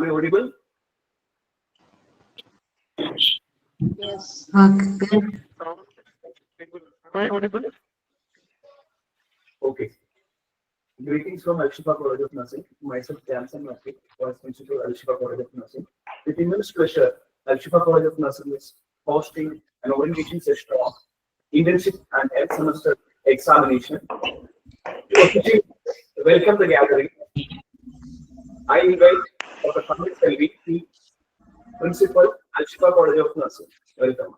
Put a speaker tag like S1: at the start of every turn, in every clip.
S1: Am I audible?
S2: Yes.
S3: Okay.
S1: Am I audible? Okay. Greetings from Al-Shifa College of Nursing. Myself, Jansen Maki, Vice Principal, Al-Shifa College of Nursing. With immense pleasure, Al-Shifa College of Nursing is hosting an orientation session of internship and end semester examination. To officially welcome the gathering, I invite Dr. Pandit Selvi, Principal, Al-Shifa College of Nursing. Welcome.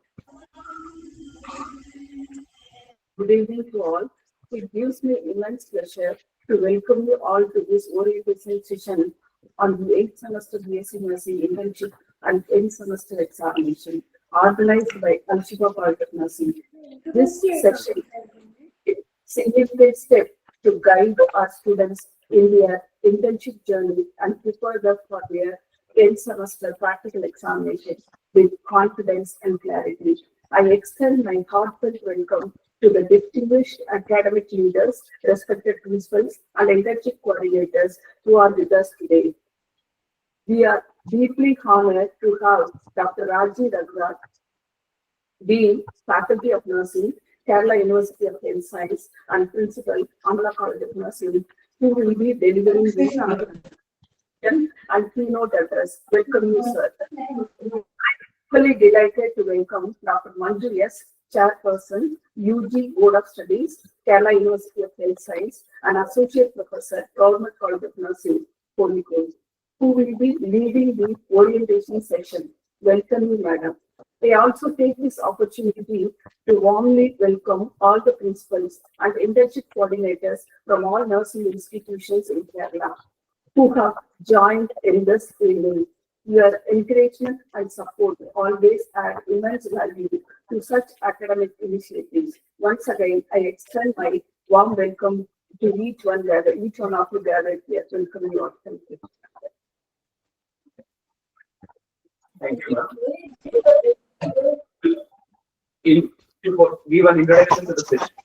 S4: Good evening to all. It gives me immense pleasure to welcome you all to this orientation session on the 8th semester BSc Nursing internship and end semester examination organized by Al-Shifa College of Nursing. This session is a significant step to guide our students in their internship journey and prepare them for their end semester practical examination with confidence and clarity. I extend my heartfelt welcome to the distinguished academic leaders, respected principals, and internship coordinators who are with us today. We are deeply honored to have Dr. Raji Raghunath, Dean, Faculty of Nursing, Kerala University of Health Science, and Principal, Amala College of Nursing, who will be delivering this and keynote address. Welcome you, sir. Equally delighted to welcome Dr. Manju S., Chairperson, UG Board of Studies, Kerala University of Health Science, and Associate Professor, Government College of Nursing, Kozhikode, who will be leading the orientation session. Welcome you, madam. I also take this opportunity to warmly welcome all the principals and internship coordinators from all nursing institutions in Kerala who have joined in this evening. Your encouragement and support always add immense value to such academic initiatives. Once again, I extend my warm welcome to each one of you gathered here. Welcome you all. Thank you.
S1: Thank you, ma'am. To give an introduction to the session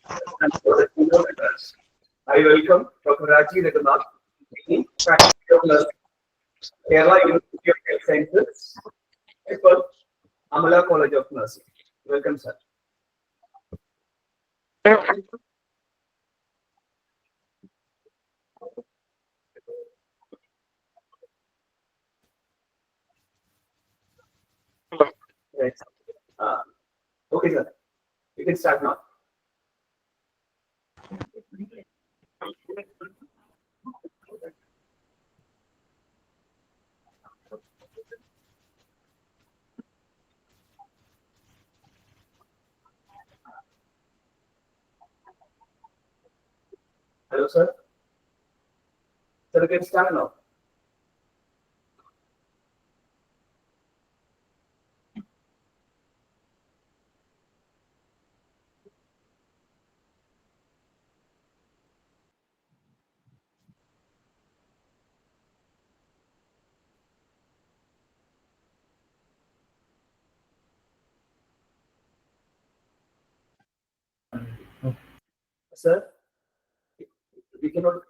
S1: and for the keynote address, I welcome Dr. Raji Raghunath, Dean, Faculty of Nursing, Kerala University of Health Sciences, Principal, Amala College of Nursing. Welcome, sir. Right. Okay, sir. You can start now. Hello, sir. Sir, you can start now. Sir, we cannot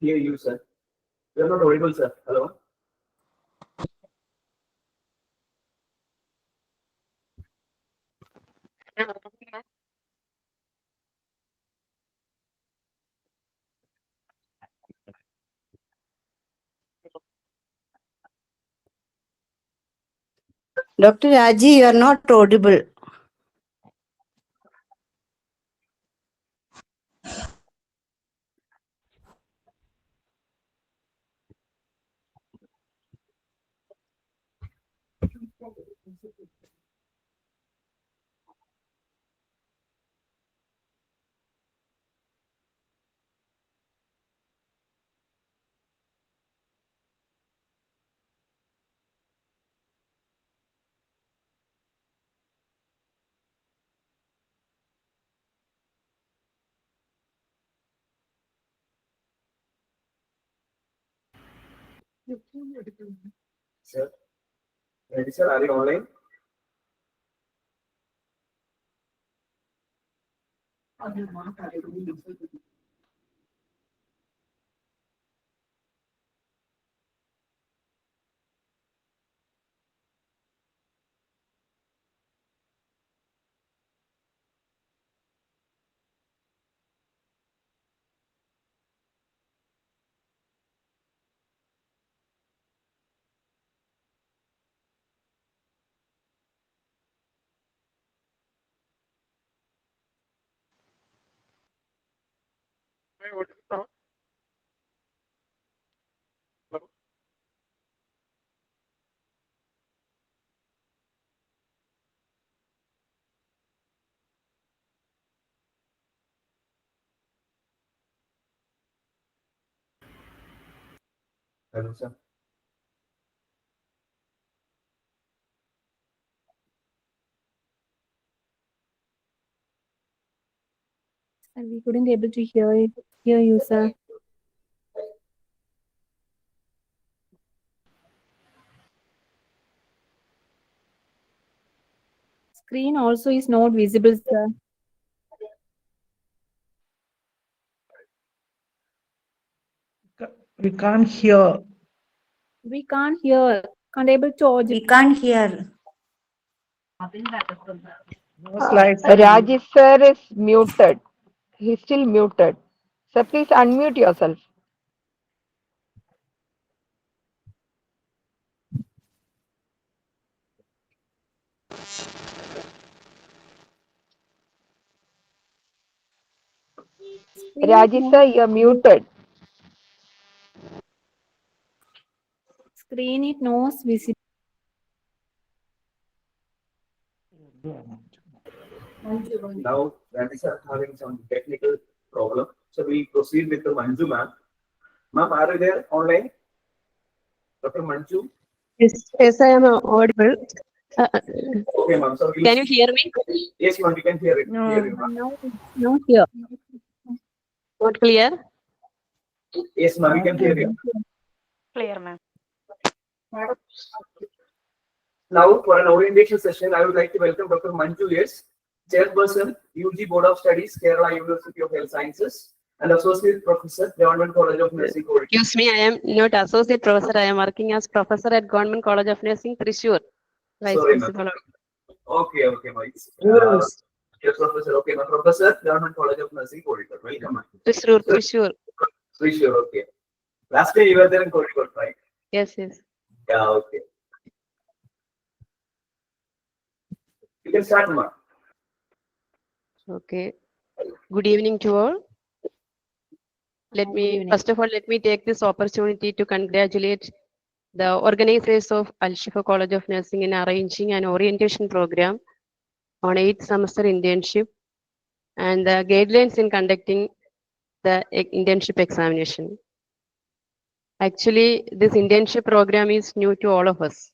S1: hear you, sir. You are not audible, sir. Hello.
S3: Dr. Raji, you are not audible.
S1: Sir. Ready, sir? Are you online? Hello, sir.
S5: And we couldn't able to hear you, sir. Screen also is not visible, sir.
S6: We can't hear.
S5: We can't hear. Can't able to audio.
S3: We can't hear.
S6: No slides.
S7: Rajesh sir is muted. He's still muted. Sir, please unmute yourself. Rajesh sir, you're muted.
S5: Screen it knows visible.
S1: Now, Randy are having some technical problem. So we proceed with the Manju ma'am. Ma'am, are you there online? Dr. Manju?
S8: Yes, I am audible.
S1: Okay, ma'am. So
S8: Can you hear me?
S1: Yes, ma'am, we can hear it.
S5: No,
S1: Hear you, ma'am.
S5: no here.
S8: Not clear?
S1: Yes, ma'am, we can hear you.
S8: Clear, ma'am.
S1: Now, for an orientation session, I would like to welcome Dr. Manju S., Chairperson, UG Board of Studies, Kerala University of Health Sciences, and Associate Professor, Government College of Nursing, Kozhikode.
S8: Excuse me, I am not associate professor. I am working as professor at Government College of Nursing, Thrissur. Vice
S1: Sorry, ma'am.
S8: principal.
S1: Okay, ma'am. Yes, Professor. Okay, ma'am. Professor, Government College of Nursing, Kozhikode. Welcome, ma'am.
S8: Thrissur.
S1: Sure, okay. Last day you were there in Kozhikode, right?
S8: Yes.
S1: Yeah, okay. You can start, ma'am.
S8: Okay. Good evening to all. First of all, let me take this opportunity to congratulate the organizers of Al Shifa College of Nursing in arranging an orientation program on 8th semester internship and the guidelines in conducting the internship examination. Actually, this internship program is new to all of us.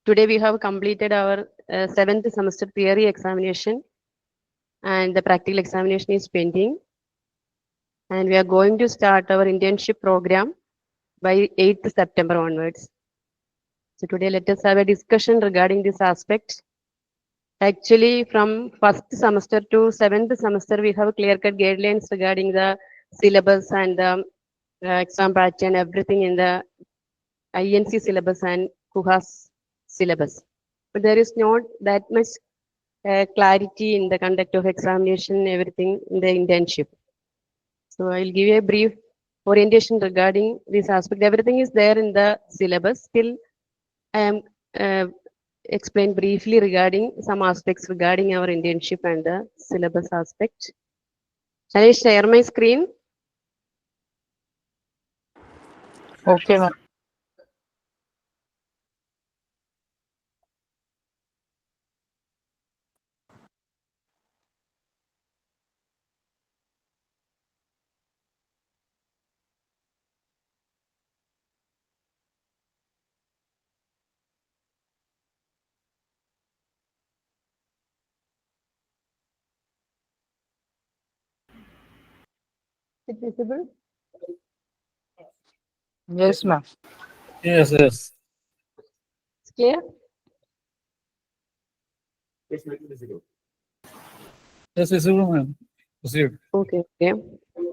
S8: Today we have completed our 7th semester theory examination and the practical examination is pending. And we are going to start our internship program by 8th September onwards. So today let us have a discussion regarding this aspect. Actually, from 1st semester to 7th semester, we have clear-cut guidelines regarding the syllabus and the exam pattern, everything in the INC syllabus and KUHAS syllabus. But there is not that much clarity in the conduct of examination, everything in the internship. So I'll give you a brief orientation regarding this aspect. Everything is there in the syllabus. Still, I am explain briefly regarding some aspects regarding our internship and the syllabus aspect. Shall I share my screen?
S7: Okay, ma'am.
S8: Is it visible?
S7: Yes, ma'am.
S9: Yes.
S8: It's clear?
S1: Yes, make it visible.
S9: Yes, visible, ma'am. Proceed.
S8: Okay.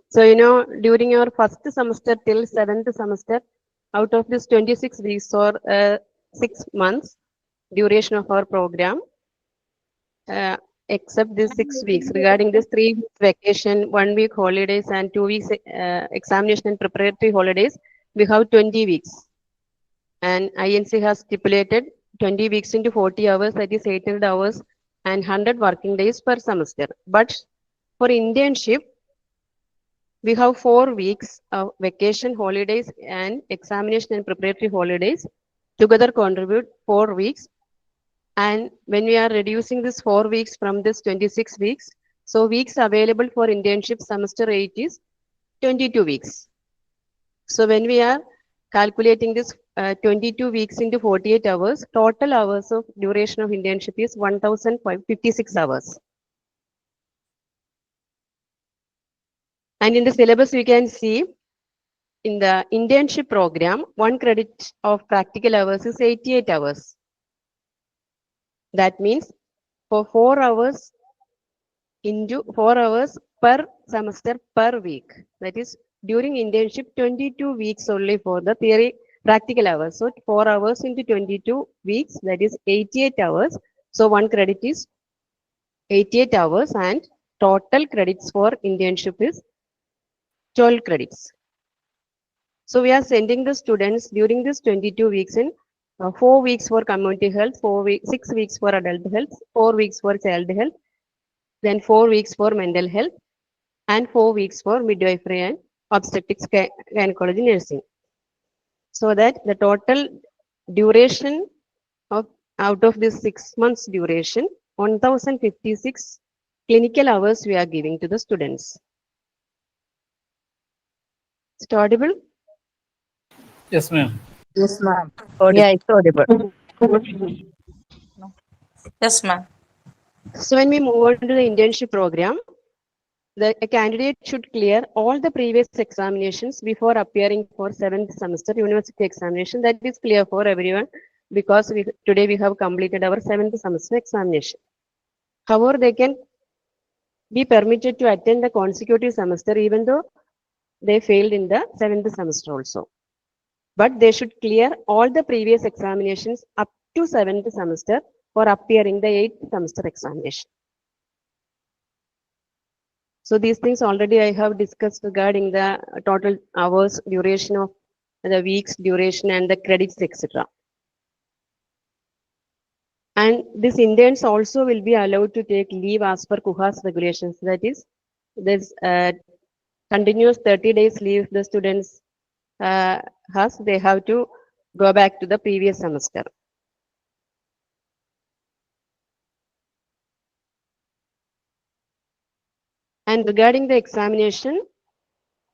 S8: So, during our 1st semester till 7th semester, out of this 26 weeks or 6 months duration of our program, except these 6 weeks, regarding this 3 weeks vacation, 1 week holidays and 2 weeks examination and preparatory holidays, we have 20 weeks. And INC has stipulated 20 weeks into 40 hours, that is 800 hours and 100 working days per semester. But for internship, We have 4 weeks of vacation holidays and examination and preparatory holidays. Together contribute 4 weeks. And when we are reducing this 4 weeks from this 26 weeks, so weeks available for internship semester 8 is 22 weeks. So when we are calculating this 22 weeks into 48 hours, total hours of duration of internship is 1056 hours. And in the syllabus, we can see in the internship program, 1 credit of practical hours is 88 hours. That means for 4 hours into 4 hours per semester per week. That is during internship, 22 weeks only for the theory practical hours. So 4 hours into 22 weeks, that is 88 hours. So 1 credit is 88 hours and total credits for internship is 12 credits. So we are sending the students during this 22 weeks in 4 weeks for community health, 6 weeks for adult health, 4 weeks for child health, then 4 weeks for mental health, and 4 weeks for midwifery and obstetrics, gynecology, nursing. So that the total duration of out of this 6 months duration, 1056 clinical hours we are giving to the students. Is it audible?
S9: Yes, ma'am.
S3: Yes, ma'am.
S6: Audible.
S3: Yeah, it's audible.
S10: Yes, ma'am.
S8: So when we move on to the internship program, a candidate should clear all the previous examinations before appearing for 7th semester university examination. That is clear for everyone because today we have completed our 7th semester examination. However, they can be permitted to attend the consecutive semester even though they failed in the 7th semester also. But they should clear all the previous examinations up to 7th semester for appearing the 8th semester examination. So these things already I have discussed regarding the total hours, duration of the weeks, duration and the credits, etc. And these interns also will be allowed to take leave as per KUHAS regulations. That is, this continuous 30 days leave the students has, they have to go back to the previous semester. And regarding the examination,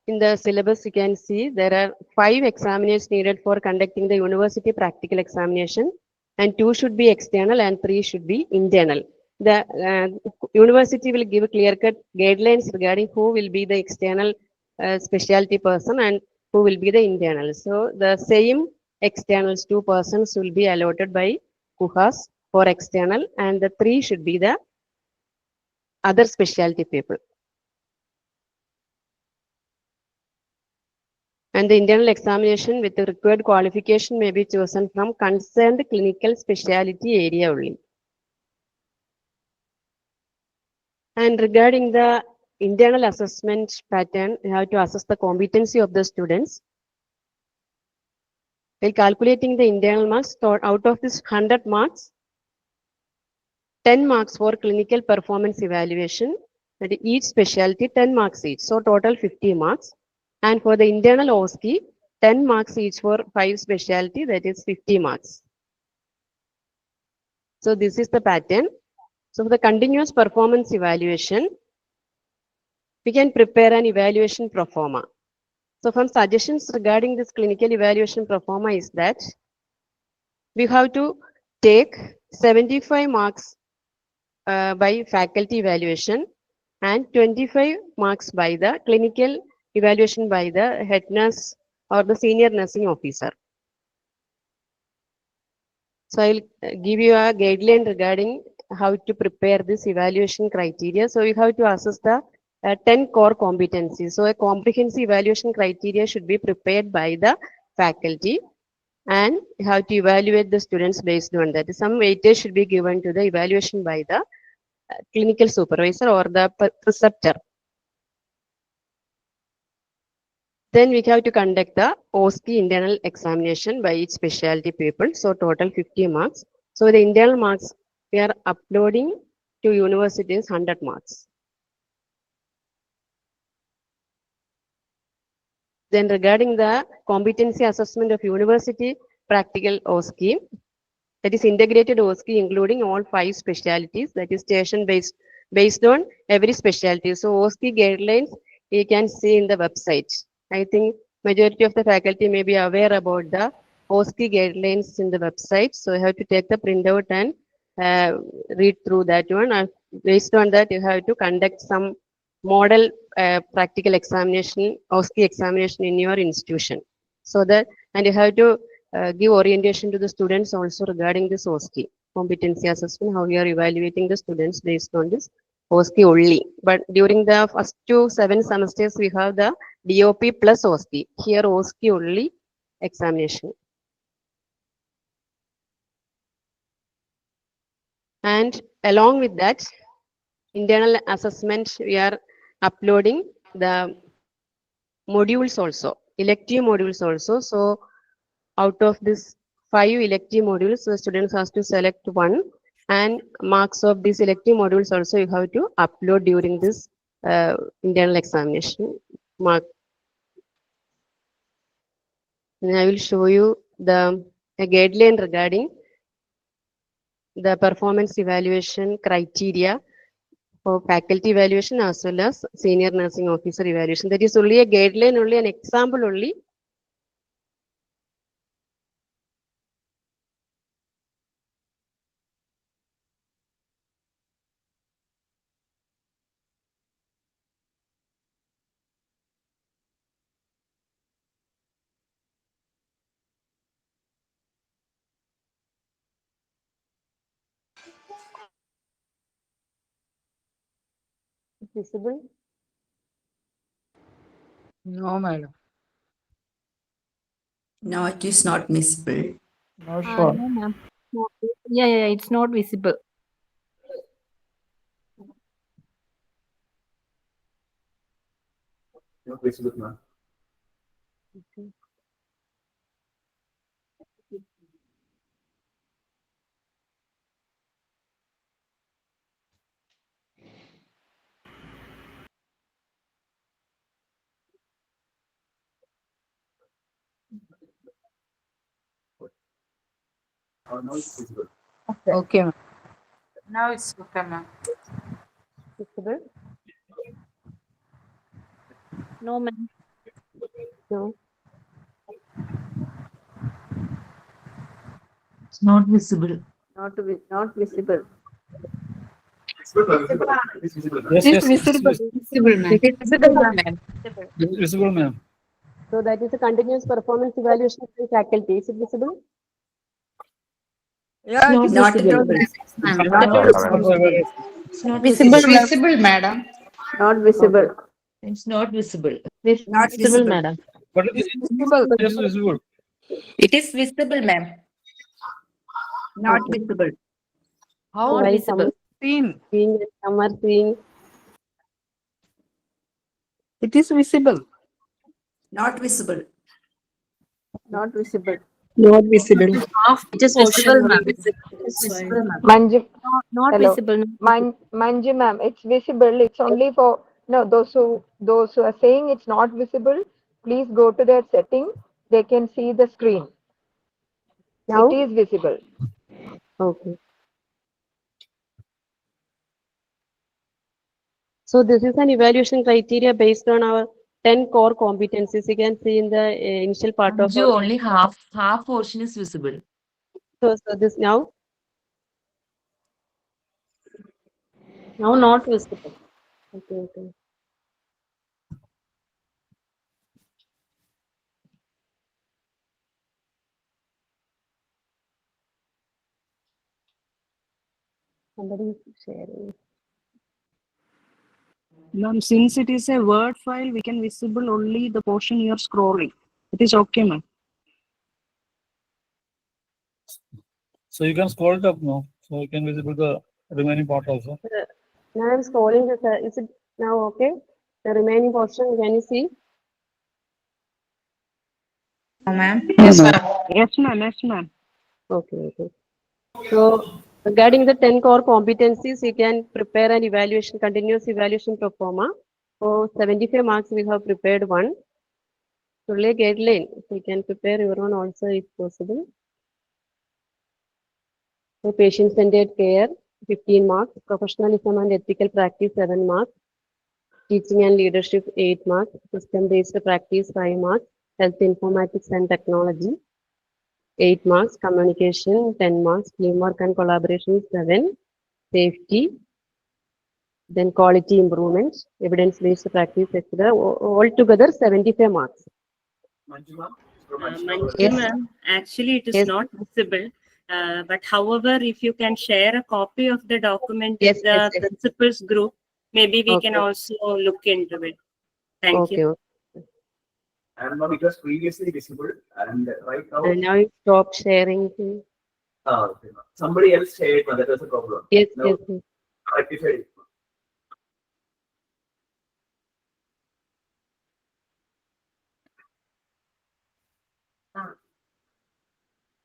S8: in the syllabus you can see there are 5 examiners needed for conducting the university practical examination, and 2 should be external and 3 should be internal. The university will give clear-cut guidelines regarding who will be the external specialty person and who will be the internal. So the same externals, 2 persons will be allotted by KUHAS for external, and the 3 should be the other specialty people. And the internal examination with the required qualification may be chosen from concerned clinical specialty area only. And regarding the internal assessment pattern, you have to assess the competency of the students. While calculating the internal marks, out of this 100 marks, 10 marks for clinical performance evaluation, that each specialty 10 marks each, so total 50 marks. And for the internal OSCE, 10 marks each for 5 specialty, that is 50 marks. So this is the pattern. So for the continuous performance evaluation, we can prepare an evaluation pro forma. So from suggestions regarding this clinical evaluation pro forma is that we have to take 75 marks by faculty evaluation and 25 marks by the clinical evaluation by the head nurse or the senior nursing officer. So I will give you a guideline regarding how to prepare this evaluation criteria. So you have to assess the 10 core competencies. So a comprehensive evaluation criteria should be prepared by the faculty, and you have to evaluate the students based on that. Some weightage should be given to the evaluation by the clinical supervisor or the preceptor. Then we have to conduct the OSCE internal examination by each specialty people. So total 50 marks. So the internal marks we are uploading to universities 100 marks. Then regarding the competency assessment of university practical OSCE, that is integrated OSCE including all 5 specialties, that is station based on every specialty. So OSCE guidelines you can see in the website. I think majority of the faculty may be aware about the OSCE guidelines in the website. So you have to take the printout and read through that one. And based on that, you have to conduct some model practical examination, OSCE examination in your institution. So that, and you have to give orientation to the students also regarding this OSCE competency assessment, how we are evaluating the students based on this OSCE only. But during the first 2 7 semesters, we have the DOP plus OSCE. Here OSCE only examination. And along with that, internal assessment, we are uploading the modules also, elective modules also. So out of this 5 elective modules, the students has to select one, and marks of these elective modules also you have to upload during this internal examination mark. And I will show you a guideline regarding the performance evaluation criteria for faculty evaluation as well as senior nursing officer evaluation. That is only a guideline, only an example only. Visible?
S3: No, madam.
S10: No, it is not visible.
S6: Not sure.
S5: No, ma'am. No, yeah, it's not visible.
S1: Not visible, ma'am. Now it's visible.
S3: Okay, ma'am.
S10: Now it's okay, ma'am.
S8: Visible?
S5: No, ma'am.
S8: No.
S10: It's not visible.
S8: Not visible.
S1: Visible, ma'am. It is visible, ma'am.
S9: Yes, yes,
S10: Visible, ma'am. It is visible, ma'am.
S9: it's visible, ma'am.
S8: So that is a continuous performance evaluation of the faculty. Is it visible?
S3: Yeah, it is
S10: Not
S3: visible.
S10: visible, ma'am. It's not
S3: Visible,
S10: visible.
S3: ma'am.
S10: Visible, madam.
S8: Not visible.
S10: It's not visible.
S3: Not visible,
S10: madam.
S9: But it is visible.
S10: It is visible, ma'am. Not visible.
S3: How
S8: Why
S3: visible? Seen.
S8: Seeing and some are seeing.
S3: It is visible.
S10: Not visible.
S8: Not visible.
S3: Not visible.
S10: It is visible, ma'am.
S7: Manju,
S5: Not
S7: Hello.
S5: visible.
S7: Manju ma'am, it's visible. It's only for those who are saying it's not visible. Please go to their setting. They can see the screen.
S8: Now?
S7: It is visible.
S8: Okay. So this is an evaluation criteria based on our 10 core competencies. You can see in the initial part of our,
S10: Only half portion is visible.
S8: so this now not visible. Okay. Somebody is sharing.
S11: Ma'am, since it is a Word file, we can visible only the portion you are scrolling. It is okay, ma'am.
S9: So you can scroll it up now. So you can visible the remaining part also.
S8: Now I'm scrolling this. Is it now okay? The remaining portion, can you see?
S10: Ma'am.
S11: Yes, ma'am. Yes, ma'am. Yes, ma'am.
S8: Okay. So regarding the 10 core competencies, you can prepare an evaluation, continuous evaluation pro forma. For 75 marks, we have prepared one. only a guideline. You can prepare your own also if possible. So patient-centered care, 15 marks. Professionalism and ethical practice, 7 marks. Teaching and leadership, 8 marks. System-based practice, 5 marks. Health informatics and technology, 8 marks. Communication, 10 marks. Teamwork and collaboration, 7. Safety, then quality improvement, evidence-based practice, etc. Altogether 75 marks.
S1: Manju ma'am, from Alshifa
S12: Manju
S1: College.
S8: Yes.
S12: ma'am, actually it is
S8: Yes.
S12: not visible. But however, if you can share a copy of the document
S8: Yes,
S12: with the
S8: yes, yes.
S12: principals group, maybe we can
S8: Okay.
S12: also look into it. Thank you.
S8: Okay.
S1: And ma'am, it was previously visible, and right now,
S8: And now you stop sharing.
S1: okay, ma'am. Somebody else shared, but that was a problem.
S8: Yes,
S1: Now,
S8: yes, yes.
S1: rectified it.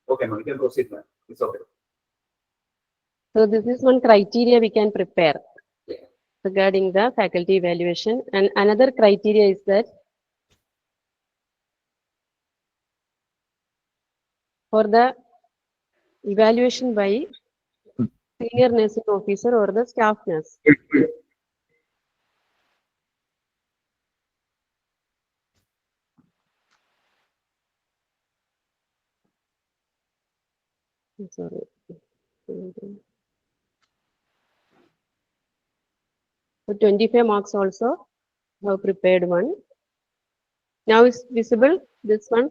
S1: Okay, ma'am, you can proceed, ma'am. It's okay.
S8: So this is one criteria we can prepare regarding the faculty evaluation. And another criteria is that for the evaluation by senior nursing officer or the staff nurse. Sorry. So 25 marks also have prepared one. Now is visible this one.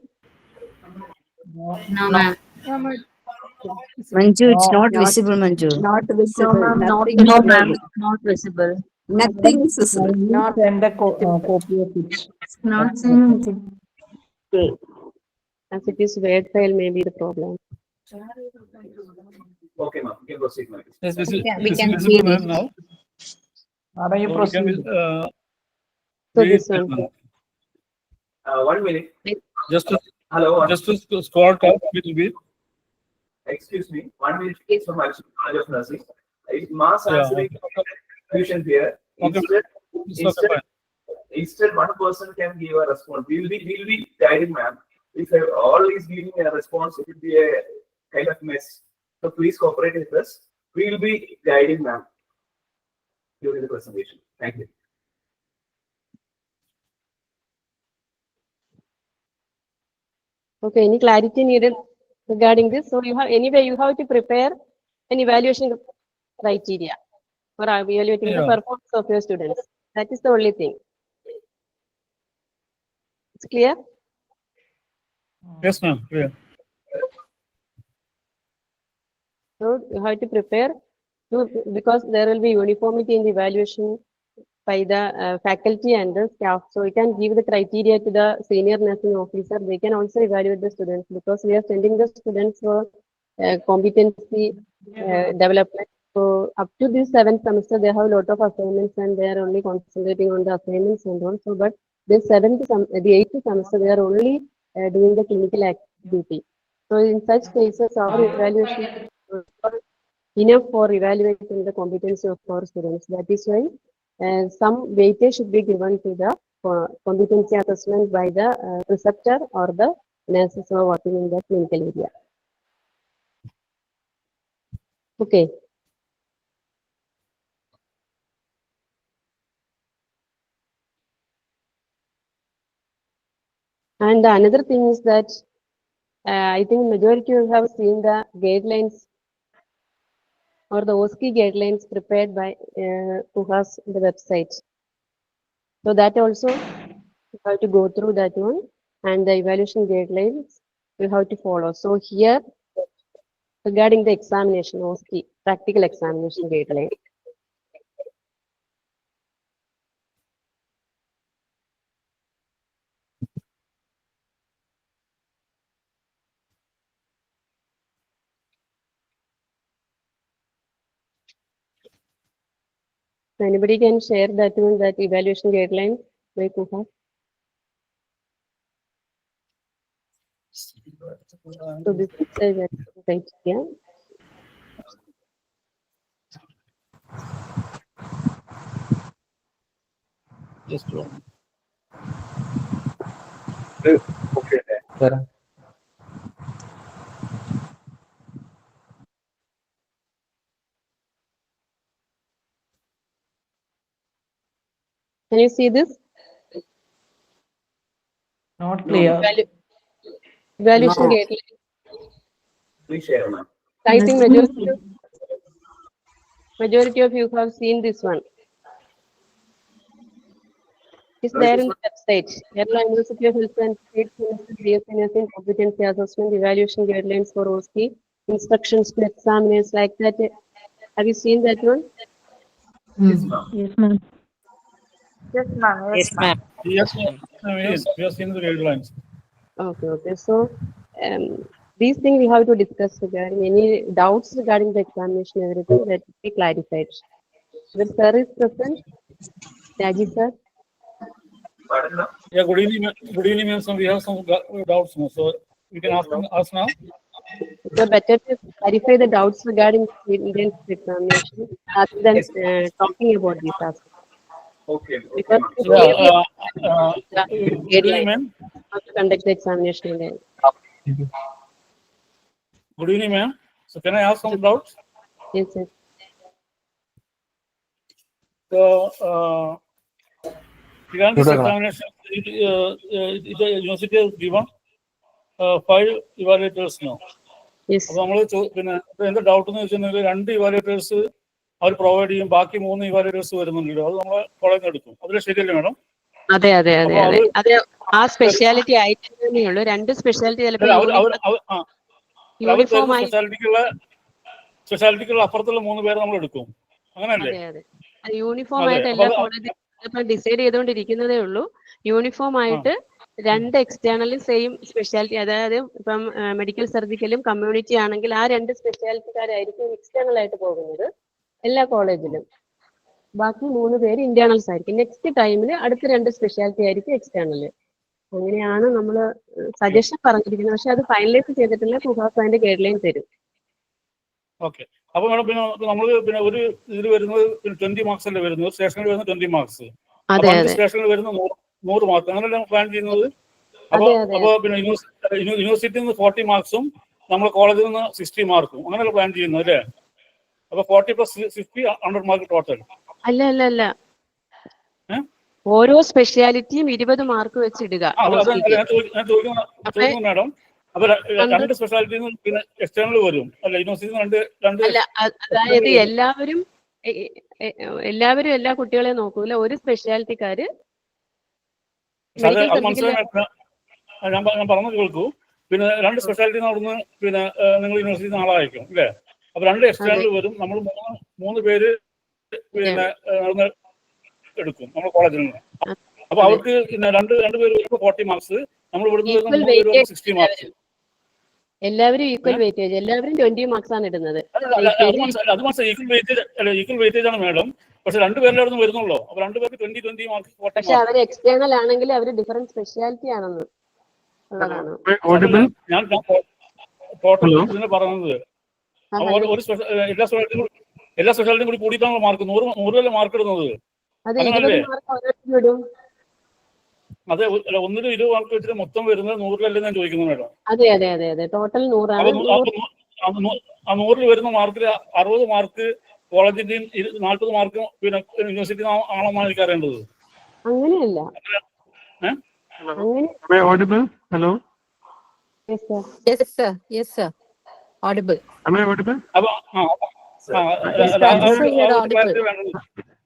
S10: No, ma'am.
S5: Manju, it's not
S10: Not-
S5: visible, Manju.
S4: Not
S10: No,
S4: visible.
S10: ma'am, not
S4: Nothing
S10: visible.
S4: visible.
S10: No, ma'am, not visible.
S4: Nothing is visible.
S6: Not send a copy of it.
S10: Not seeing.
S8: As it is Word file, maybe the problem.
S1: Okay, ma'am, you can proceed, ma'am.
S9: Yes, this is,
S10: we
S9: this
S10: can
S9: is
S10: see
S9: visible,
S10: this.
S9: ma'am, now.
S6: Are you
S9: So we can,
S6: proceed?
S8: So
S9: read
S8: this
S9: it,
S8: one.
S9: ma'am.
S1: 1 minute.
S9: Just to,
S1: Hello,
S9: just to scroll top, it will be.
S1: excuse me. 1 minute is from Alshifa College of Nursing. It's mass
S9: Yeah.
S1: answering confusion here.
S9: Okay.
S1: Instead,
S9: It's okay,
S1: instead,
S9: fine.
S1: instead one person can give a response. We'll be guiding, ma'am. If all is giving a response, it will be a kind of mess. So please cooperate with us. We will be guiding, ma'am, during the presentation. Thank you.
S8: Okay, any clarity needed regarding this? So you have anyway you have to prepare an evaluation criteria for evaluating the
S9: Yeah.
S8: performance of your students. That is the only thing. It's clear?
S9: Yes, ma'am, clear.
S8: So you have to prepare because there will be uniformity in the evaluation by the faculty and the staff. So we can give the criteria to the senior nursing officer. They can also evaluate the students because we are sending the students for competency development. So up to this 7th semester, they have a lot of assignments and they are only concentrating on the assignments and also. But this the 8th semester, they are only doing the clinical activity. So in such cases, our evaluation is enough for evaluating the competency of our students. That is why some weightage should be given to the competency assessment by the preceptor or the nurses who are working in the clinical area. Okay. And another thing is that I think majority of you have seen the guidelines or the OSCE guidelines prepared by PUHAS the website. So that also you have to go through that one and the evaluation guidelines you have to follow. So here regarding the examination OSCE practical examination guideline. So anybody can share that one, that evaluation guideline by PUHAS. So this is the criteria.
S9: Just one.
S8: Can you see this?
S6: Not clear.
S8: Evaluation
S1: No.
S8: guidelines.
S1: Please share, ma'am.
S8: I think majority of you have seen this one. It's there in the website. Kerala University of Health and State BSc Nursing Competency Assessment Evaluation Guidelines for OSCE, instructions to examiners like that. Have you seen that one?
S1: Yes, ma'am.
S10: Yes, ma'am.
S2: Yes, ma'am.
S3: Yes, ma'am.
S9: Yes, we have seen the guidelines.
S8: Okay. So, these things we have to discuss regarding any doubts regarding the examination, everything that will be clarified. The sir is present. Raji sir.
S1: Pardon, ma'am?
S9: Yeah, good evening, ma'am. So we have some doubts now, so we can ask now.
S8: So better to clarify the doubts regarding the Indian examination rather than talking about these aspects.
S1: Okay.
S8: Because
S9: Yeah, good evening,
S8: guidelines
S9: ma'am.
S8: how to conduct the examination.
S9: Good evening, ma'am. So can I ask some doubts?
S8: Yes, sir.
S9: So, regarding this examination, the university has given 5 evaluators now.
S8: Yes.
S9: അപ്പൊ നമ്മള് പിന്നെ എന്താ doubt എന്ന് വെച്ചിട്ടുണ്ടെങ്കിൽ 2 evaluators അവർ provide ചെയ്യും, ബാക്കി 3 evaluators വരുന്നുണ്ടല്ലോ, അത് നമ്മളെ കോളേജിൽ എടുക്കും. അതിൽ ശരിയല്ലേ മാഡം?
S8: അതെ ആ സ്പെഷ്യാലിറ്റി ആയിട്ട് തന്നെയുള്ളൂ. 2 സ്പെഷ്യാലിറ്റി ചിലപ്പോൾ യൂണിഫോം ആയി
S9: സ്പെഷ്യാലിറ്റിക്കുള്ള അപ്പുറത്തുള്ള 3 പേരെ നമ്മൾ എടുക്കും, അങ്ങനല്ലേ?
S8: അതെ യൂണിഫോം ആയിട്ട് എല്ലാ കോളേജും ഇപ്പൊ ഡിസൈഡ് ചെയ്തുകൊണ്ടിരിക്കുന്നതേ ഉള്ളൂ. യൂണിഫോം ആയിട്ട് 2 എക്സ്റ്റേണലും സെയിം സ്പെഷ്യാലിറ്റി, അതായത് ഇപ്പം മെഡിക്കൽ സർജിക്കലും കമ്മ്യൂണിറ്റി ആണെങ്കിൽ ആ 2 സ്പെഷ്യാലിറ്റിക്കാരായിരിക്കും എക്സ്റ്റേണൽ ആയിട്ട് പോകുന്നത് എല്ലാ കോളേജിലും. ബാക്കി 3 പേര് ഇന്റേണൽസ് ആയിരിക്കും. നെക്സ്റ്റ് ടൈമിൽ അടുത്ത 2 സ്പെഷ്യാലിറ്റി ആയിരിക്കും എക്സ്റ്റേണൽ. അങ്ങനെയാണ് നമ്മൾ സജഷൻ പറഞ്ഞിരിക്കുന്നത്. പക്ഷെ അത് ഫൈനലൈസ് ചെയ്തിട്ടില്ല. കുഹാസ് അതിന്റെ ഗൈഡ് ലൈൻ തരും.
S9: ഓക്കെ. അപ്പൊ മാഡം പിന്നെ നമ്മള് പിന്നെ ഒരു ഇതിൽ വരുന്നത് 20 മാർക്സ് അല്ലേ വരുന്നത്? സ്റ്റേഷനിൽ വരുന്ന 20 മാർക്സ്, സ്റ്റേഷനിൽ വരുന്ന 100 മാർക്ക്, അങ്ങനെയല്ലേ പ്ലാൻ ചെയ്യുന്നത്? അപ്പൊ പിന്നെ യൂണിവേഴ്സിറ്റിയിൽ നിന്ന് 40 മാർക്സും നമ്മൾ കോളേജിൽ നിന്ന് 60 മാർക്കും, അങ്ങനെയല്ല പ്ലാൻ ചെയ്യുന്നത് അല്ലേ? അപ്പൊ 40 + 60 100 മാർക്ക് ടോട്ടൽ.
S8: അല്ല ഓരോ സ്പെഷ്യാലിറ്റിയും 20 മാർക്ക് വെച്ച് ഇടുക.
S9: മാഡം അപ്പൊ 2 സ്പെഷ്യാലിറ്റി പിന്നെ എക്സ്റ്റേണൽ വരും അല്ല? യൂണിവേഴ്സിറ്റി
S8: അല്ല, അതായത് എല്ലാവരും എല്ലാ കുട്ടികളെ നോക്കൂല. ഒരു സ്പെഷ്യാലിറ്റിക്കാര്
S9: ഞാൻ പറഞ്ഞു കേൾക്കൂ. പിന്നെ 2 സ്പെഷ്യാലിറ്റി അവിടുന്ന് പിന്നെ നിങ്ങൾ യൂണിവേഴ്സിറ്റി നാളെ അയക്കും അല്ലേ? അപ്പൊ 2 എക്സ്റ്റേണൽ വരും. നമ്മൾ 3 പേര് പിന്നെ എടുക്കും നമ്മൾ കോളേജിൽ നിന്ന്. അപ്പൊ അവർക്ക് പിന്നെ 2 പേര് വരുമ്പോൾ 40 മാർക്സ്, നമ്മൾ ഇവിടുന്ന് 3 പേര് വരുമ്പോൾ 60 മാർക്സ്.
S8: എല്ലാവരും ഈക്വൽ വെയിറ്റേജ്, എല്ലാവരും 20 മാർക്സ് ആണ് ഇടുന്നത്.
S9: അത് മനസ്സിലായി, ഈക്വൽ വെയിറ്റേജ് ആണ് മാഡം. പക്ഷെ 2 പേരുടെ അവിടെ നിന്ന് വരുന്നുള്ളൂ. അപ്പൊ 2 പേർക്ക് 20 മാർക്ക്.
S8: പക്ഷെ അവർ എക്സ്റ്റേണൽ ആണെങ്കിൽ അവർ ഡിഫറെന്റ് സ്പെഷ്യാലിറ്റി ആണെന്ന്
S9: ഞാൻ ടോട്ടൽ പറഞ്ഞത്. എല്ലാ സ്പെഷ്യാലിറ്റിയും കൂടി കൂടിയിട്ടാണ് മാർക്ക് 100 മാർക്ക് ഇടുന്നത്. അതെ, 1 20 മാർക്ക് വെച്ചിട്ട് മൊത്തം വരുന്നത് 100 ഞാൻ ചോദിക്കുന്നു മാഡം.
S8: അതെ ടോട്ടൽ 100 ആണ്.
S9: ആ 100 വരുന്ന മാർക്കിൽ 60 മാർക്ക് കോളേജിന്റെയും 40 മാർക്ക് പിന്നെ യൂണിവേഴ്സിറ്റി ആണെന്നാണ് എനിക്ക് അറിയേണ്ടത്.
S8: അങ്ങനെയല്ല.
S13: Hello.
S3: Yes sir. Audible.
S13: Am I audible?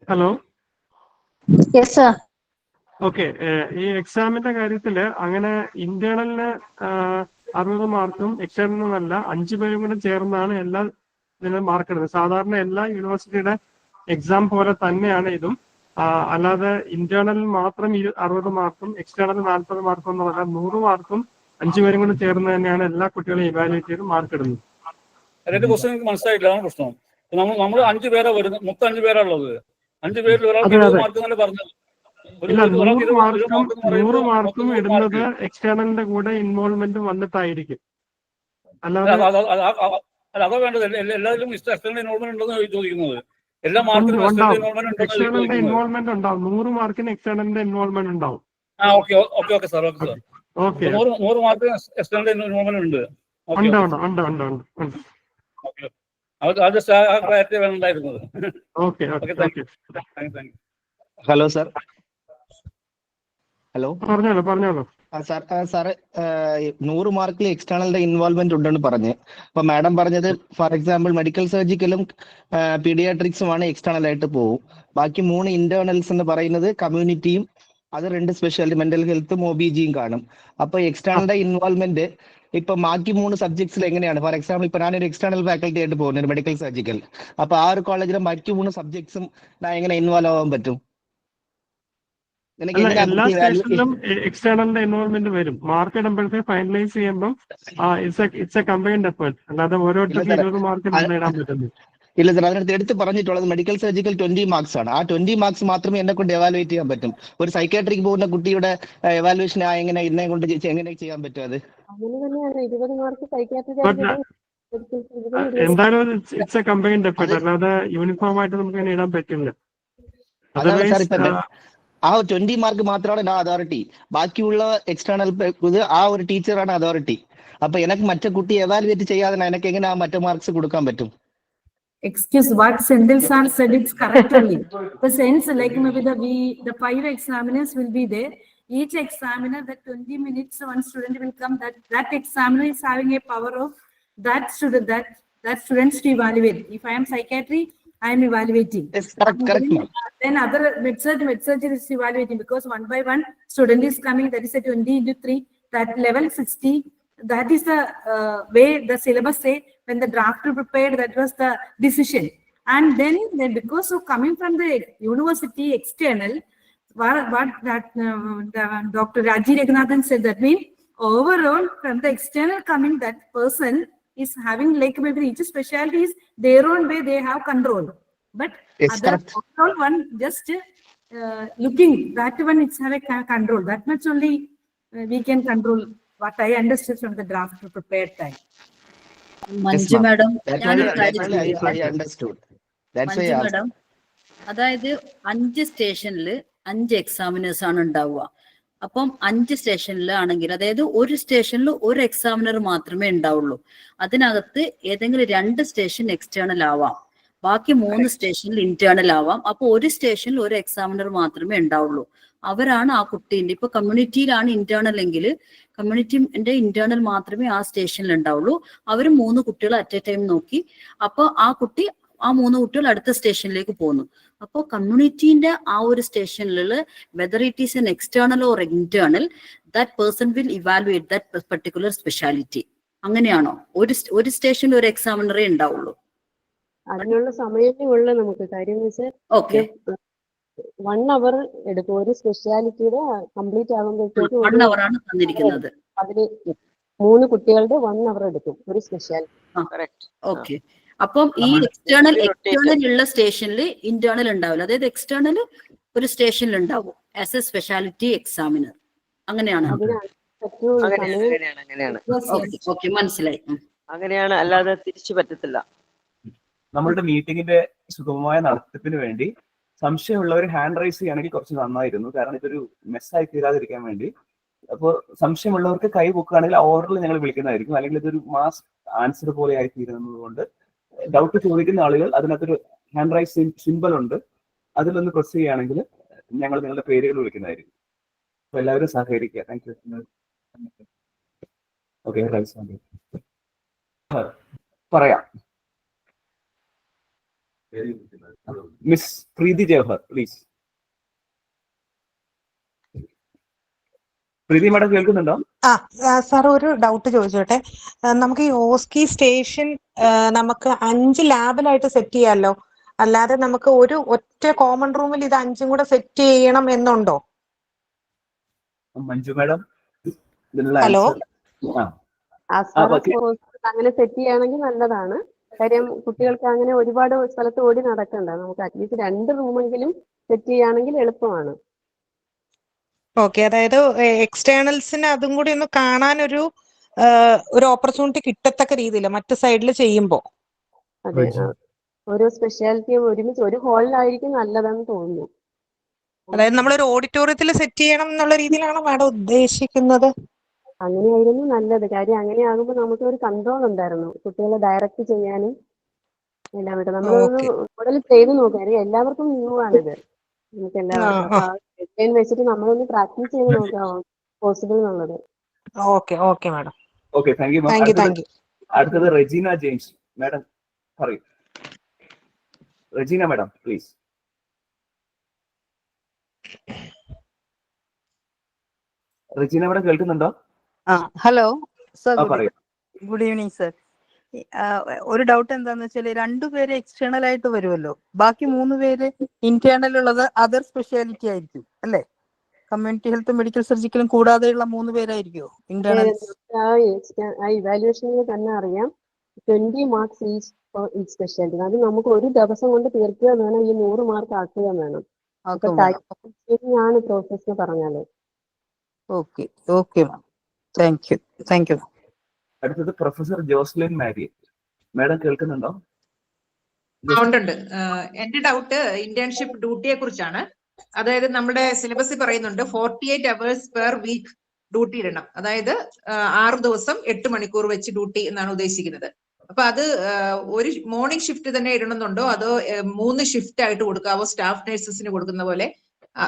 S13: Hello.
S10: Yes, sir.
S13: Okay. ഈ എക്സാമിന്റെ കാര്യത്തില് അങ്ങനെ ഇന്റേണലിന് 60 മാർക്കും എക്സ്റ്റേണലിനല്ല 5 പേരും കൂടെ ചേർന്നാണ് എല്ലാ ഇതിനും മാർക്ക് ഇടുന്നത്. സാധാരണ എല്ലാ യൂണിവേഴ്സിറ്റിയുടെ എക്സാം പോലെ തന്നെയാണ് ഇതും. അല്ലാതെ ഇന്റേണലിൽ മാത്രം 60 മാർക്കും എക്സ്റ്റേണൽ 40 മാർക്കും എന്നല്ല, 100 മാർക്കും 5 പേരും കൂടെ ചേർന്ന് തന്നെയാണ് എല്ലാ കുട്ടികളെയും ഇവാലുവേറ്റ് ചെയ്ത് മാർക്ക് ഇടുന്നത്.
S9: എന്റെ ക്വസ്റ്റ്യൻ എനിക്ക് മനസ്സിലായില്ല, അതാണ് പ്രശ്നം. നമ്മൾ 5 പേരാ വരുന്നത്, മൊത്തം 5 പേരാ ഉള്ളത്. 5 പേരിൽ ഒരാൾക്ക് 20 മാർക്ക് എന്നല്ലേ പറഞ്ഞത്?
S13: ഇല്ല, 100 മാർക്കും ഇടുന്നത് എക്സ്റ്റേണലിന്റെ കൂടെ ഇൻവോൾവ്മെന്റ് വന്നിട്ടായിരിക്കും. അല്ലാതെ
S9: അതാ വേണ്ടത്. എല്ലാവരും എക്സ്റ്റേണൽ ഇൻവോൾവ്മെന്റ് ഉണ്ടെന്ന് ചോദിക്കുന്നത്. എല്ലാ
S13: എക്സ്റ്റേണലിന്റെ ഇൻവോൾവ്മെന്റ് ഉണ്ടാവും. 100 മാർക്കിന് എക്സ്റ്റേണലിന്റെ ഇൻവോൾവ്മെന്റ് ഉണ്ടാവും.
S9: Okay sir.
S13: Okay
S9: 100 mark external enrolment ഉണ്ട്.
S13: ഉണ്ട് ഉണ്ട് ഉണ്ട് ഉണ്ട് ഉണ്ട് ഉണ്ട്.
S9: ഓക്കെ, അവർക്ക് അത് ആ ക്ലാരിറ്റി വേണ്ടായിരുന്നത്.
S13: Okay okay
S9: thank you.
S14: Hello sir. Hello,
S13: പറഞ്ഞോളൂ പറഞ്ഞോളൂ.
S14: സാറ് 100 മാർക്കിൽ എക്സ്റ്റേണലിന്റെ ഇൻവോൾവ്മെന്റ് ഉണ്ടെന്ന് പറഞ്ഞ്. അപ്പൊ മാഡം പറഞ്ഞത് ഫോർ എക്സാമ്പിൾ മെഡിക്കൽ സർജിക്കലും പീഡിയാട്രിക്സുമാണ് എക്സ്റ്റേണൽ ആയിട്ട് പോകും. ബാക്കി 3 ഇന്റേണൽസ് എന്ന് പറയുന്നത് കമ്മ്യൂണിറ്റിയും അത് 2 സ്പെഷ്യാലിറ്റി മെന്റൽ ഹെൽത്തും OBGയും കാണും. അപ്പൊ എക്സ്റ്റേണലിന്റെ ഇൻവോൾവ്മെന്റ് ഇപ്പൊ ബാക്കി 3 സബ്ജക്ട്സിൽ എങ്ങനെയാണ്? ഫോർ എക്സാമ്പിൾ ഇപ്പൊ ഞാനൊരു എക്സ്റ്റേണൽ ഫാക്കൽറ്റി ആയിട്ട് പോകുന്നു, ഒരു മെഡിക്കൽ സർജിക്കൽ. അപ്പൊ ആ ഒരു കോളേജിലെ ബാക്കി 3 സബ്ജക്ട്സും ഞാൻ എങ്ങനെ ഇൻവോൾവ് ആവാൻ പറ്റും?
S13: എല്ലാ സ്റ്റേഷനിലും എക്സ്റ്റേണലിന്റെ ഇൻവോൾവ്മെന്റ് വരും. മാർക്ക് ഇടുമ്പോഴത്തേക്ക് ഫൈനലൈസ് ചെയ്യുമ്പോൾ ഇറ്റ്സ് എ കമ്പൈൻഡ് എഫേർട്ട്. അല്ലാതെ ഓരോരുത്തർക്കും 20 മാർക്ക് ഇടാൻ പറ്റുന്നു.
S14: ഇല്ല സാർ, അതിനകത്ത് എടുത്ത് പറഞ്ഞിട്ടുള്ളത് മെഡിക്കൽ സർജിക്കൽ 20 മാർക്സ് ആണ്. ആ 20 മാർക്സ് മാത്രമേ എന്നെ കൊണ്ട് എവാലുവേറ്റ് ചെയ്യാൻ പറ്റും. ഒരു സൈക്കാട്രിക് പോകുന്ന കുട്ടിയുടെ എവാലുവേഷൻ എങ്ങനെ എന്നെ കൊണ്ട് എങ്ങനെ ചെയ്യാൻ പറ്റും? അത്
S13: എന്തായാലും ഇറ്റ്സ് എ കമ്പൈൻഡ് എഫേർട്ട്. അല്ലാതെ യൂണിഫോം ആയിട്ട് നമുക്ക് അങ്ങനെ ഇടാൻ പറ്റില്ല.
S14: ആ 20 മാർക്ക് മാത്രമാണ് ഞാൻ അതോറിറ്റി. ബാക്കിയുള്ള എക്സ്റ്റേണൽ ഇത് ആ ഒരു ടീച്ചറാണ് അതോറിറ്റി. അപ്പൊ എനിക്ക് മറ്റേ കുട്ടി എവാലുവേറ്റ് ചെയ്യാതെ എനിക്ക് എങ്ങനെ ആ മറ്റേ മാർക്സ് കൊടുക്കാൻ പറ്റും?
S4: Excuse what Sendil sir said, it's correct only. The sense like maybe the 5 examiners will be there. Each examiner, that 20 minutes one student will come. That examiner is having a power of that student, that students to evaluate. If I am psychiatry, I am evaluating.
S14: Yes, correct.
S4: Then other med-surg is evaluating, because one by one student is coming. That is a 20 into 3. That level 60. That is the way the syllabus say. When the draft prepared, that was the decision. And then because of coming from the university external, what that Dr. Raji Raghunathan said, that means overall from the external coming, that person is having like maybe each specialty is their own way, they have control. But other overall one just looking, that one it's have a control. That much only we can control. What I understood from the draft prepared time.
S10: Manju madam, madam, അതായത് 5 സ്റ്റേഷനിൽ 5 examiners ആണ് ഉണ്ടാവുക. അപ്പം 5 സ്റ്റേഷനിലാണെങ്കിൽ, അതായത് ഒരു സ്റ്റേഷനിൽ ഒരു examiner മാത്രമേ ഉണ്ടാവുള്ളൂ. അതിനകത്ത് ഏതെങ്കിലും 2 സ്റ്റേഷൻ എക്സ്റ്റേണൽ ആവാം, ബാക്കി 3 സ്റ്റേഷനിൽ ഇന്റേണൽ ആവാം. അപ്പൊ ഒരു സ്റ്റേഷനിൽ ഒരു എക്സാമിനർ മാത്രമേ ഉണ്ടാവുള്ളൂ. അവരാണ് ആ കുട്ടീന്റെ, ഇപ്പൊ കമ്മ്യൂണിറ്റിയിലാണ് ഇന്റേണൽ എങ്കിൽ കമ്മ്യൂണിറ്റിന്റെ ഇന്റേണൽ മാത്രമേ ആ സ്റ്റേഷനിൽ ഉണ്ടാവുള്ളൂ. അവർ 3 കുട്ടികൾ അറ്റ് എ ടൈം നോക്കി. അപ്പൊ ആ കുട്ടി ആ 3 കുട്ടികൾ അടുത്ത സ്റ്റേഷനിലേക്ക് പോകുന്നു. അപ്പോൾ കമ്മ്യൂണിറ്റിന്റെ ആ ഒരു സ്റ്റേഷനിൽ whether it is an external or internal, that person will evaluate that particular speciality. അങ്ങനെയാണോ? ഒരു സ്റ്റേഷനിൽ ഒരു എക്സാമിനറേ ഉണ്ടാവുള്ളൂ?
S8: അതിനുള്ള സമയമേ ഉള്ളൂ നമുക്ക്. കാര്യം എന്ന് വെച്ചാൽ
S10: ഓക്കെ,
S8: 1 അവർ എടുക്കും ഒരു സ്പെഷ്യാലിറ്റിയുടെ കംപ്ലീറ്റ് ആകുമ്പോഴത്തേക്ക്
S10: 1 hour ആണ് തന്നിരിക്കുന്നത്.
S8: അതിന് 3 കുട്ടികളുടെ 1 അവർ എടുക്കും ഒരു സ്പെഷ്യാലിറ്റി.
S10: ഓക്കെ, അപ്പം ഈ എക്സ്റ്റേണൽ ഉള്ള സ്റ്റേഷനിൽ ഇന്റേണൽ ഉണ്ടാവില്ല. അതായത് എക്സ്റ്റേണൽ ഒരു സ്റ്റേഷനിൽ ഉണ്ടാവും ആസ് എ സ്പെഷ്യാലിറ്റി എക്സാമിനർ. അങ്ങനെയാണ്? ഓക്കെ, മനസ്സിലായി.
S15: അങ്ങനെയാണ്, അല്ലാതെ തിരിച്ചു പറ്റത്തില്ല.
S1: നമ്മളുടെ മീറ്റിംഗിന്റെ സുഗമമായ നടത്തിപ്പിന് വേണ്ടി സംശയമുള്ളവർ ഹാൻഡ് റൈസ് ചെയ്യുകയാണെങ്കിൽ കുറച്ച് നന്നായിരുന്നു. കാരണം ഇതൊരു മെസ്സായി തീരാതിരിക്കാൻ വേണ്ടി. അപ്പോൾ സംശയമുള്ളവർക്ക് കൈ പൊക്കുകയാണെങ്കിൽ ഓർഡറിൽ ഞങ്ങൾ വിളിക്കുന്നതായിരിക്കും. അല്ലെങ്കിൽ ഇതൊരു മാസ് ആൻസർ പോലെ ആയി തീരുന്നത് കൊണ്ട് ഡൗട്ട് ചോദിക്കുന്ന ആളുകൾ അതിനകത്തൊരു ഹാൻഡ് റൈസ് സിമ്പിൾ ഉണ്ട്, അതിലൊന്ന് പ്രസ് ചെയ്യുകയാണെങ്കിൽ ഞങ്ങൾ നിങ്ങളുടെ പേരുകൾ വിളിക്കുന്നതായിരിക്കും. അപ്പൊ എല്ലാവരും സഹകരിക്കുക. Thank you. ഓക്കെ, പറയാം. Miss Preethi Jawahar, please. Preethi madam കേൾക്കുന്നുണ്ടോ?
S16: സാർ, ഒരു ഡൗട്ട് ചോദിച്ചോട്ടെ. നമുക്ക് ഈ ഓസ്കി സ്റ്റേഷൻ നമുക്ക് 5 ലാബിലായിട്ട് സെറ്റ് ചെയ്യാമല്ലോ, അല്ലാതെ നമുക്ക് ഒരു ഒറ്റ കോമൺ റൂമിൽ ഇത് 5ഉം കൂടെ സെറ്റ് ചെയ്യണം എന്നുണ്ടോ?
S1: Manju madam,
S16: hello.
S8: അങ്ങനെ സെറ്റ് ചെയ്യുകയാണെങ്കിൽ നല്ലതാണ്. കാര്യം കുട്ടികൾക്ക് അങ്ങനെ ഒരുപാട് സ്ഥലത്ത് ഓടി നടക്കണ്ട. നമുക്ക് അറ്റ്ലീസ്റ്റ് 2 റൂമെങ്കിലും സെറ്റ് ചെയ്യുകയാണെങ്കിൽ എളുപ്പമാണ്.
S16: ഓക്കെ, അതായത് എക്സ്റ്റേണൽസിന് അതും കൂടി ഒന്ന് കാണാൻ ഒരു ഓപ്പർച്യൂണിറ്റി കിട്ടത്തക്ക രീതിയിൽ മറ്റു സൈഡിൽ ചെയ്യുമ്പോൾ.
S8: അതെ, ഓരോ സ്പെഷ്യാലിറ്റിയും ഒരുമിച്ച് ഒരു ഹാളിലായിരിക്കും നല്ലതെന്ന് തോന്നുന്നു.
S16: അതായത് നമ്മളൊരു ഓഡിറ്റോറിയത്തിൽ സെറ്റ് ചെയ്യണം എന്നുള്ള രീതിയിലാണ് മാഡം ഉദ്ദേശിക്കുന്നത്?
S8: അങ്ങനെയായിരുന്നു നല്ലത്. കാര്യം അങ്ങനെയാകുമ്പോൾ നമുക്ക് ഒരു കൺട്രോൾ ഉണ്ടായിരുന്നു, കുട്ടികളെ ഡയറക്റ്റ് ചെയ്യാനും എല്ലാം വിട്ടു. നമ്മളൊന്ന് മോഡൽ ചെയ്ത് നോക്കാം. കാര്യം എല്ലാവർക്കും ന്യൂ ആണിത്, നമുക്ക് എല്ലാവർക്കും. അപ്പൊ ആ ഡെഡ്ലൈൻ വെച്ചിട്ട് നമ്മളൊന്ന് പ്രാക്ടീസ് ചെയ്ത് നോക്കാം പോസിബിൾ എന്നുള്ളത്.
S16: Okay madam.
S1: Okay, thank you ma'am. അടുത്തത് റെജീന ജെയിംസ് മാഡം, പറയൂ. Regina madam please. Regina madam കേൾക്കുന്നുണ്ടോ?
S17: ഹലോ സർ,
S1: പറയൂ.
S17: Good evening sir. ഒരു ഡൗട്ട് എന്താന്ന് വെച്ചാൽ രണ്ടുപേര് എക്സ്റ്റേണൽ ആയിട്ട് വരുമല്ലോ, ബാക്കി 3 പേര് ഇന്റേണൽ ഉള്ളത് അതർ സ്പെഷ്യാലിറ്റി ആയിരിക്കും അല്ലേ? കമ്മ്യൂണിറ്റി ഹെൽത്ത് മെഡിക്കൽ സർജിക്കലും കൂടാതെയുള്ള 3 പേരായിരിക്കുമോ ഇന്റേണൽ?
S8: ആ ഇവാലുവേഷനിൽ തന്നെ അറിയാം 20 മാർക്സ് ഈച്ച് സ്പെഷ്യാലിറ്റി. അത് നമുക്ക് ഒരു ദിവസം കൊണ്ട് തീർക്കുക വേണം, ഈ 100 മാർക്ക് ആക്കുക വേണം. അപ്പൊ ടൈം ആണ് പ്രോസസ് പറഞ്ഞാല്.
S17: Okay ma'am, thank you.
S1: അടുത്തത് പ്രൊഫസർ ജോസ്ലിൻ മാരി മാഡം, കേൾക്കുന്നുണ്ടോ?
S18: ഉണ്ട്. എന്റെ ഡൗട്ട് ഇന്റേൺഷിപ്പ് ഡ്യൂട്ടിയെ കുറിച്ചാണ്. അതായത് നമ്മുടെ സിലബസിൽ പറയുന്നുണ്ട് 48 അവേഴ്സ് പെർ വീക്ക് ഡ്യൂട്ടി ഇടണം. അതായത് 6 ദിവസം 8 മണിക്കൂർ വെച്ച് ഡ്യൂട്ടി എന്നാണ് ഉദ്ദേശിക്കുന്നത്. അപ്പൊ അത് ഒരു മോർണിംഗ് ഷിഫ്റ്റ് തന്നെ ഇടണമെന്നുണ്ടോ, അതോ 3 ഷിഫ്റ്റ് ആയിട്ട് കൊടുക്കാവോ സ്റ്റാഫ് നഴ്സസിന് കൊടുക്കുന്ന പോലെ?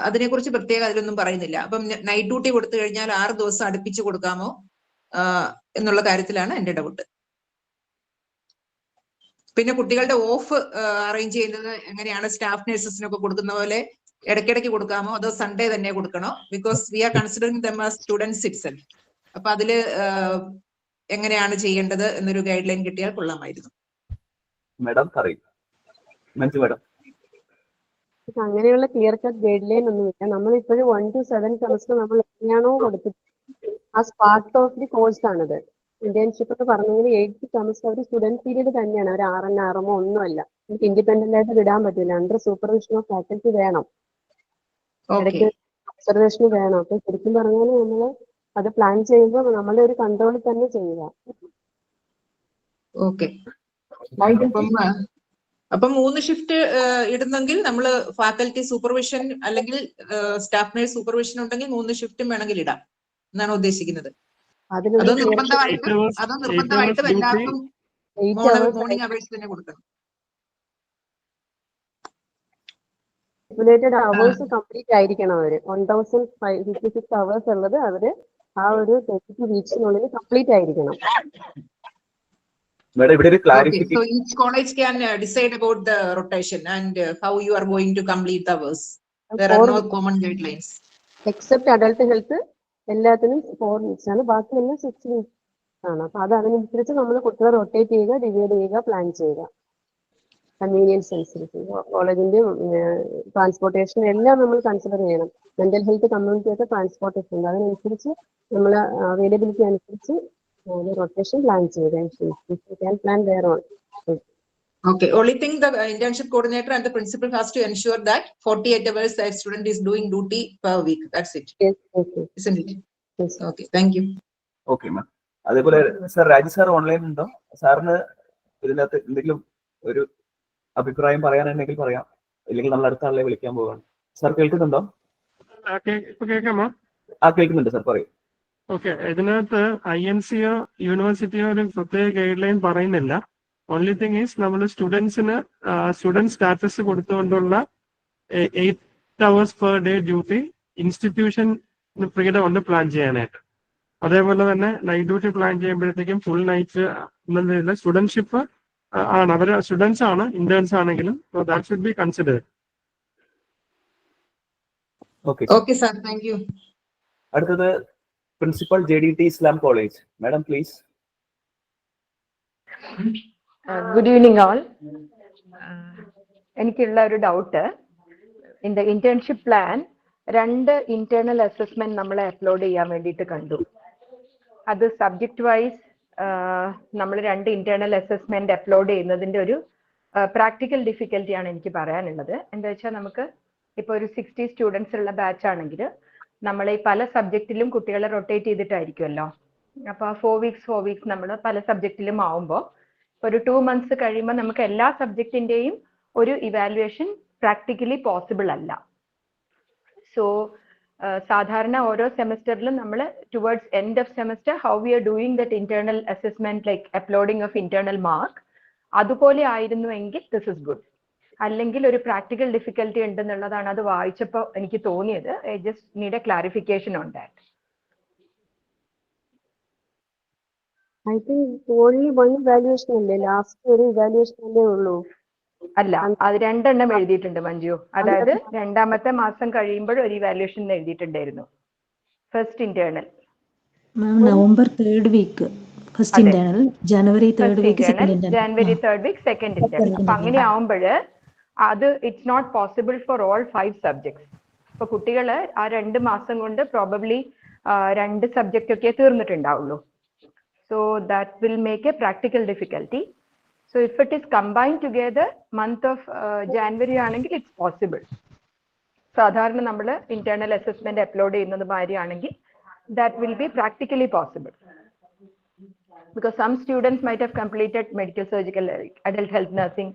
S18: അതിനെക്കുറിച്ച് പ്രത്യേകം അതിലൊന്നും പറയുന്നില്ല. അപ്പം നൈറ്റ് ഡ്യൂട്ടി കൊടുത്തു കഴിഞ്ഞാൽ 6 ദിവസം അടുപ്പിച്ച് കൊടുക്കാമോ എന്നുള്ള കാര്യത്തിലാണ് എന്റെ ഡൗട്ട്. പിന്നെ കുട്ടികളുടെ ഓഫ് അറേഞ്ച് ചെയ്യുന്നത് എങ്ങനെയാണ്? സ്റ്റാഫ് നഴ്സസിനൊക്കെ കൊടുക്കുന്ന പോലെ ഇടയ്ക്കിടയ്ക്ക് കൊടുക്കാമോ, അതോ സൺഡേ തന്നെ കൊടുക്കണോ? Because we are considering them as students itself. അപ്പൊ അതില് എങ്ങനെയാണ് ചെയ്യേണ്ടത് എന്നൊരു ഗൈഡ് ലൈൻ കിട്ടിയാൽ കൊള്ളാമായിരുന്നു.
S1: മാഡം പറയൂ. മഞ്ജു മാഡം.
S8: അങ്ങനെയുള്ള ക്ലിയർ കട്ട് ഗൈഡ് ലൈൻ ഒന്നുമില്ല. നമ്മളിപ്പോഴും 1 to 7 സെമസ്റ്റർ നമ്മൾ എങ്ങനെയാണോ കൊടുത്തിട്ട് ആ പാർട്ട് ഓഫ് ദി കോഴ്സ് ആണിത്. ഇന്റേൺഷിപ്പ് എന്ന് പറഞ്ഞെങ്കിൽ 8th സെമസ്റ്റർ ഒരു സ്റ്റുഡന്റ് പീരീഡ് തന്നെയാണ്. ഒരു 6 ഒന്നുമല്ല. നമുക്ക് ഇൻഡിപെൻഡന്റ് ആയിട്ട് വിടാൻ പറ്റില്ല. അണ്ടർ സൂപ്പർവിഷൻ ഓഫ് ഫാക്കൽറ്റി വേണം, ഇടയ്ക്ക് ഒബ്സർവേഷൻ വേണം. അപ്പൊ ശരിക്കും പറഞ്ഞാൽ നമ്മള് അത് പ്ലാൻ ചെയ്യുമ്പോൾ നമ്മുടെ ഒരു കൺട്രോളിൽ തന്നെ ചെയ്യുക.
S18: ഓക്കെ. അപ്പം 3 ഷിഫ്റ്റ് ഇടുന്നെങ്കിൽ നമ്മൾ ഫാക്കൽറ്റി സൂപ്പർവിഷൻ അല്ലെങ്കിൽ സ്റ്റാഫ് നഴ്സ് സൂപ്പർവിഷൻ ഉണ്ടെങ്കിൽ 3 ഷിഫ്റ്റും വേണമെങ്കിൽ ഇടാം എന്നാണ് ഉദ്ദേശിക്കുന്നത്. അതോ നിർബന്ധമായിട്ടും എല്ലാവർക്കും മോർണിംഗ് അവേഴ്സ് തന്നെ കൊടുക്കണം?
S8: സ്റ്റിപ്പുലേറ്റഡ് അവേഴ്സ് കംപ്ലീറ്റ് ആയിരിക്കണം. അവര് 1056 അവേഴ്സ് ഉള്ളത് അവര് ആ ഒരു 32 വീക്സിനുള്ളിൽ കംപ്ലീറ്റ് ആയിരിക്കണം.
S18: Okay, so each college can decide about the rotation and how you are going to complete the hours. There are no common guidelines.
S8: Except adult health, എല്ലാത്തിനും 4 weeks ആണ്, ബാക്കി എല്ലാം 6 weeks ആണ്. അപ്പൊ അത് അതിനനുസരിച്ച് നമ്മൾ കുട്ടികളെ റൊട്ടേറ്റ് ചെയ്യുക, ഡിവൈഡ് ചെയ്യുക, പ്ലാൻ ചെയ്യുക. കൺവീനിയൻസ് അനുസരിച്ച് കോളേജിന്റെ ട്രാൻസ്പോർട്ടേഷൻ എല്ലാം നമ്മൾ കൺസിഡർ ചെയ്യണം. മെന്റൽ ഹെൽത്ത് കമ്മ്യൂണിറ്റി ഒക്കെ ട്രാൻസ്പോർട്ടേഷൻ ഉണ്ട്. അതിനനുസരിച്ച് നമ്മൾ അവൈലബിലിറ്റി അനുസരിച്ച് rotation plan can plan their own.
S18: Okay, only thing the internship coordinator and the principal has to ensure that 48 hours that student is doing duty per week. That's it.
S8: Yes, okay.
S18: Isn't it? Yes. Okay, thank you.
S1: Okay, ma'am. അതേപോലെ sir Raju sir online ഉണ്ടോ? സാറിന് ഇതിനകത്ത് എന്തെങ്കിലും ഒരു അഭിപ്രായം പറയാനുണ്ടെങ്കിൽ പറയാം, ഇല്ലെങ്കിൽ നമ്മൾ അടുത്ത ആളെ വിളിക്കാൻ പോവാണ്. സാർ കേൾക്കുന്നുണ്ടോ?
S13: കേൾക്കാമോ?
S1: കേൾക്കുന്നുണ്ട് സാർ, പറയൂ.
S13: ഓക്കെ, ഇതിനകത്ത് INCയോ യൂണിവേഴ്സിറ്റിയോ ഒരു പ്രത്യേക ഗൈഡ് ലൈൻ പറയുന്നില്ല. ഓൺലി തിങ് ഈസ് നമ്മൾ സ്റ്റുഡൻസിന് സ്റ്റുഡന്റ് സ്റ്റാറ്റസ് കൊടുത്തുകൊണ്ടുള്ള 8 hours per day duty institution freedom ഉണ്ട് പ്ലാൻ ചെയ്യാനായിട്ട്. അതേപോലെ തന്നെ നൈറ്റ് ഡ്യൂട്ടി പ്ലാൻ ചെയ്യുമ്പോഴത്തേക്കും ഫുൾ നൈറ്റ് എന്നതിൽ സ്റ്റുഡൻഷിപ്പ് ആണ്, അവർ സ്റ്റുഡൻസ് ആണ്, ഇന്റേൺസ് ആണെങ്കിലും. So that should be considered.
S18: Okay sir, thank you.
S1: അടുത്തത് principal JDT Islam college madam, please.
S7: Good evening all. എനിക്കുള്ള ഒരു doubt, in the internship plan 2 internal assessment നമ്മളെ അപ്ലോഡ് ചെയ്യാൻ വേണ്ടിയിട്ട് കണ്ടു. അത് സബ്ജക്ട് വൈസ് നമ്മൾ 2 ഇന്റേണൽ അസസ്മെന്റ് അപ്ലോഡ് ചെയ്യുന്നതിന്റെ ഒരു പ്രാക്ടിക്കൽ ഡിഫിക്കൽറ്റിയാണ് എനിക്ക് പറയാനുള്ളത്. എന്താ വെച്ചാൽ നമുക്ക് ഇപ്പോൾ ഒരു 60 സ്റ്റുഡൻസ് ഉള്ള ബാച്ച് ആണെങ്കിൽ നമ്മൾ ഈ പല സബ്ജക്റ്റിലും കുട്ടികളെ റൊട്ടേറ്റ് ചെയ്തിട്ടായിരിക്കുമല്ലോ. അപ്പോൾ 4 വീക്സ് നമ്മൾ പല സബ്ജക്റ്റിലും ആവുമ്പോൾ ഒരു 2 months കഴിയുമ്പോൾ നമുക്ക് എല്ലാ സബ്ജക്റ്റിന്റെയും ഒരു ഇവാലുവേഷൻ പ്രാക്ടിക്കലി പോസിബിൾ അല്ല. സോ സാധാരണ ഓരോ സെമസ്റ്ററിലും നമ്മൾ towards end of semester how we are doing that internal assessment like uploading of internal mark അതുപോലെ ആയിരുന്നുവെങ്കിൽ ദിസ് ഇസ് ഗുഡ്. അല്ലെങ്കിൽ ഒരു പ്രാക്ടിക്കൽ ഡിഫിക്കൽറ്റി ഉണ്ടെന്നുള്ളതാണ് അത് വായിച്ചപ്പോൾ എനിക്ക് തോന്നിയത്. I just need A clarification on that.
S5: I think only one evaluation അല്ലേ last ഒരു evaluation അല്ലേ ഉള്ളൂ.
S7: അല്ല, അത് 2 എണ്ണം എഴുതിയിട്ടുണ്ട് മഞ്ജു. അതായത് 2ാമത്തെ മാസം കഴിയുമ്പോൾ ഒരു ഇവാലുവേഷൻ എഴുതിയിട്ടുണ്ടായിരുന്നു. First internal
S19: November 3rd week first internal, January 3rd week second internal,
S7: January 3rd week second internal. അപ്പൊ അങ്ങനെ ആവുമ്പോൾ അത് it's not possible for all 5 subjects. ഇപ്പൊ കുട്ടികൾ ആ 2 മാസം കൊണ്ട് പ്രോബബ്ലി 2 സബ്ജക്റ്റ് ഒക്കെ തീർന്നിട്ടുണ്ടാവുള്ളൂ. So that will make a practical difficulty. So if it is combined together, month of January ആണെങ്കിൽ it's possible. സാധാരണ നമ്മൾ internal assessment upload ചെയ്യുന്നത് മാതിരിയാണെങ്കിൽ that will be practically possible. Because some students might have completed medical surgical adult health nursing,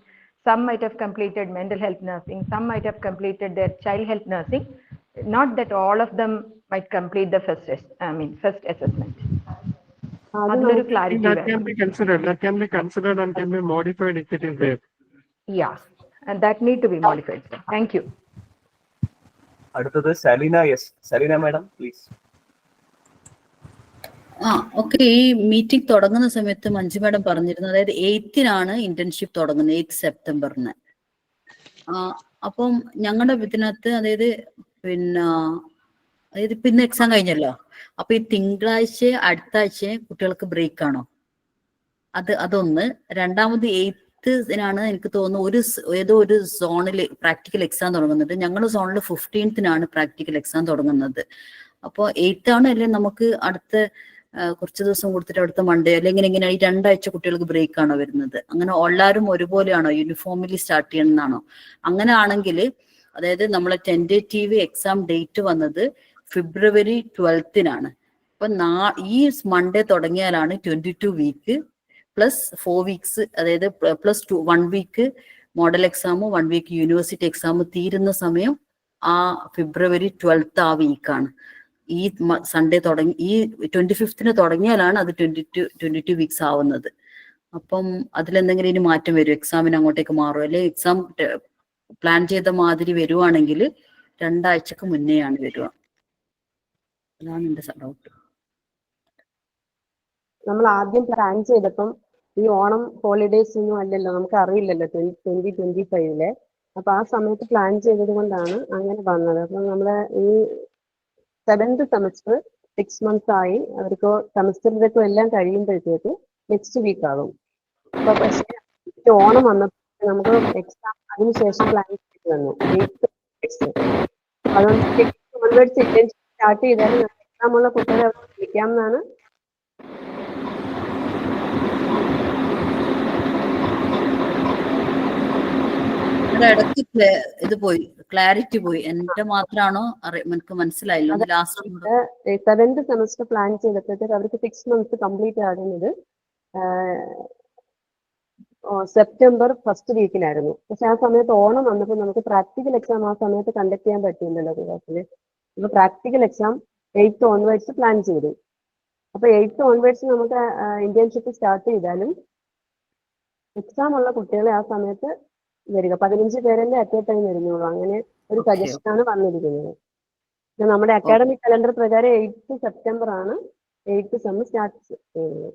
S7: some might have completed mental health nursing, some might have completed their child health nursing. Not that all of them might complete the first assessment.
S13: That can be considered and can be modified if it is there.
S7: Yeah, and that need to be modified. Thank you.
S1: അടുത്തത് Saleena. Yes, Saleena madam please.
S10: Okay. ഈ meeting തുടങ്ങുന്ന സമയത്ത് Manju madam പറഞ്ഞിരുന്നു, അതായത് 8th internship തുടങ്ങുന്നത്, 8th സെപ്റ്റംബറിന്. അപ്പം ഞങ്ങളുടെ ഇതിനകത്ത് അതായത് ഇപ്പൊ ഇന്ന് എക്സാം കഴിഞ്ഞല്ലോ. അപ്പൊ ഈ തിങ്കളാഴ്ച അടുത്ത ആഴ്ച കുട്ടികൾക്ക് ബ്രേക്ക് ആണോ? അതൊന്ന്. രണ്ടാമത് 8th എനിക്ക് തോന്നുന്നു ഏതോ ഒരു സോണില് പ്രാക്ടിക്കൽ എക്സാം തുടങ്ങുന്നുണ്ട്. ഞങ്ങളുടെ സോണിൽ 15th പ്രാക്ടിക്കൽ എക്സാം തുടങ്ങുന്നത്. അപ്പോൾ 8th അല്ലെ നമുക്ക് അടുത്ത കുറച്ച് ദിവസം കൊടുത്തിട്ട് അടുത്ത മൺഡേ അല്ലെങ്കിൽ ഇങ്ങനെ ഈ 2 ആഴ്ച കുട്ടികൾക്ക് ബ്രേക്ക് ആണോ വരുന്നത്? അങ്ങനെ എല്ലാവരും ഒരുപോലെയാണോ, യൂണിഫോമിലി സ്റ്റാർട്ട് ചെയ്യണമെന്നാണോ? അങ്ങനെ ആണെങ്കിൽ അതായത് നമ്മളെ ടെൻറ്റേറ്റീവ് എക്സാം ഡേറ്റ് വന്നത് February 12th. അപ്പൊ ഈ മൺഡേ തുടങ്ങിയാലാണ് 22 week പ്ലസ് 4 weeks, അതായത് പ്ലസ് 1 week മോഡൽ എക്സാമും 1 week യൂണിവേഴ്സിറ്റി എക്സാമും തീരുന്ന സമയം ആ February 12th ആ വീക്കാണ്. ഈ സൺഡേ തുടങ്ങി ഈ 25th തുടങ്ങിയാലാണ് അത് 22 weeks ആവുന്നത്. അപ്പം അതിലെന്തെങ്കിലും ഇനി മാറ്റം വരും? എക്സാമിന് അങ്ങോട്ടേക്ക് മാറും അല്ലെങ്കിൽ എക്സാം പ്ലാൻ ചെയ്ത മാതിരി വരുവാണെങ്കിൽ 2 ആഴ്ചക്ക് മുന്നെയാണ് വരിക? അതാണ് എന്റെ ഡൗട്ട്.
S5: നമ്മൾ ആദ്യം പ്ലാൻ ചെയ്തപ്പം ഈ ഓണം ഹോളിഡേയ്സ് ഒന്നും അല്ലല്ലോ, നമുക്ക് അറിയില്ലല്ലോ 2025. അപ്പൊ ആ സമയത്ത് പ്ലാൻ ചെയ്തത് കൊണ്ടാണ് അങ്ങനെ വന്നത്. അപ്പൊ നമ്മള് ഈ 7th സെമസ്റ്റർ 6 months ആയി. അവർക്ക് സെമസ്റ്ററിലേക്കും എല്ലാം കഴിയുമ്പോഴത്തേക്ക് നെക്സ്റ്റ് വീക്ക് ആകും. അപ്പൊ പക്ഷേ ഓണം വന്നപ്പോൾ നമുക്ക് എക്സാം അതിനുശേഷം പ്ലാൻ ചെയ്ത് തന്നു 8th. അതുകൊണ്ട് സ്റ്റാർട്ട് ചെയ്താലും എക്സാം ഉള്ള കുട്ടികളെ വിളിക്കാം എന്നാണ്.
S10: ഇടയ്ക്ക് ഇത് പോയി, ക്ലാരിറ്റി പോയി. എന്റെ മാത്രമാണോ എനിക്ക് മനസ്സിലായില്ലോ. ലാസ്റ്റ്
S5: 7th സെമസ്റ്റർ പ്ലാൻ ചെയ്തപ്പോഴത്തേക്ക് അവർക്ക് 6 months കംപ്ലീറ്റ് ആകുന്നത് സെപ്റ്റംബർ 1st വീക്കിലായിരുന്നു. പക്ഷെ ആ സമയത്ത് ഓണം വന്നപ്പോൾ നമുക്ക് പ്രാക്ടിക്കൽ എക്സാം ആ സമയത്ത് കണ്ടക്ട് ചെയ്യാൻ പറ്റില്ലല്ലോ ക്ലാസ്സില്. അപ്പൊ practical exam 8th onwards plan ചെയ്തു. അപ്പൊ 8th onwards നമുക്ക് ഇന്റേൺഷിപ്പ് സ്റ്റാർട്ട് ചെയ്താലും എക്സാം ഉള്ള കുട്ടികളെ ആ സമയത്ത് വരിക 15 പേരല്ലേ അറ്റ് എ ടൈം വരുന്നുള്ളൂ. അങ്ങനെ ഒരു സജഷനാണ് വന്നിരിക്കുന്നത്. നമ്മുടെ അക്കാഡമിക് കലണ്ടർ പ്രകാരം 8th സെപ്റ്റംബർ ആണ് 8th സെം സ്റ്റാർട്ട് ചെയ്യുന്നത്.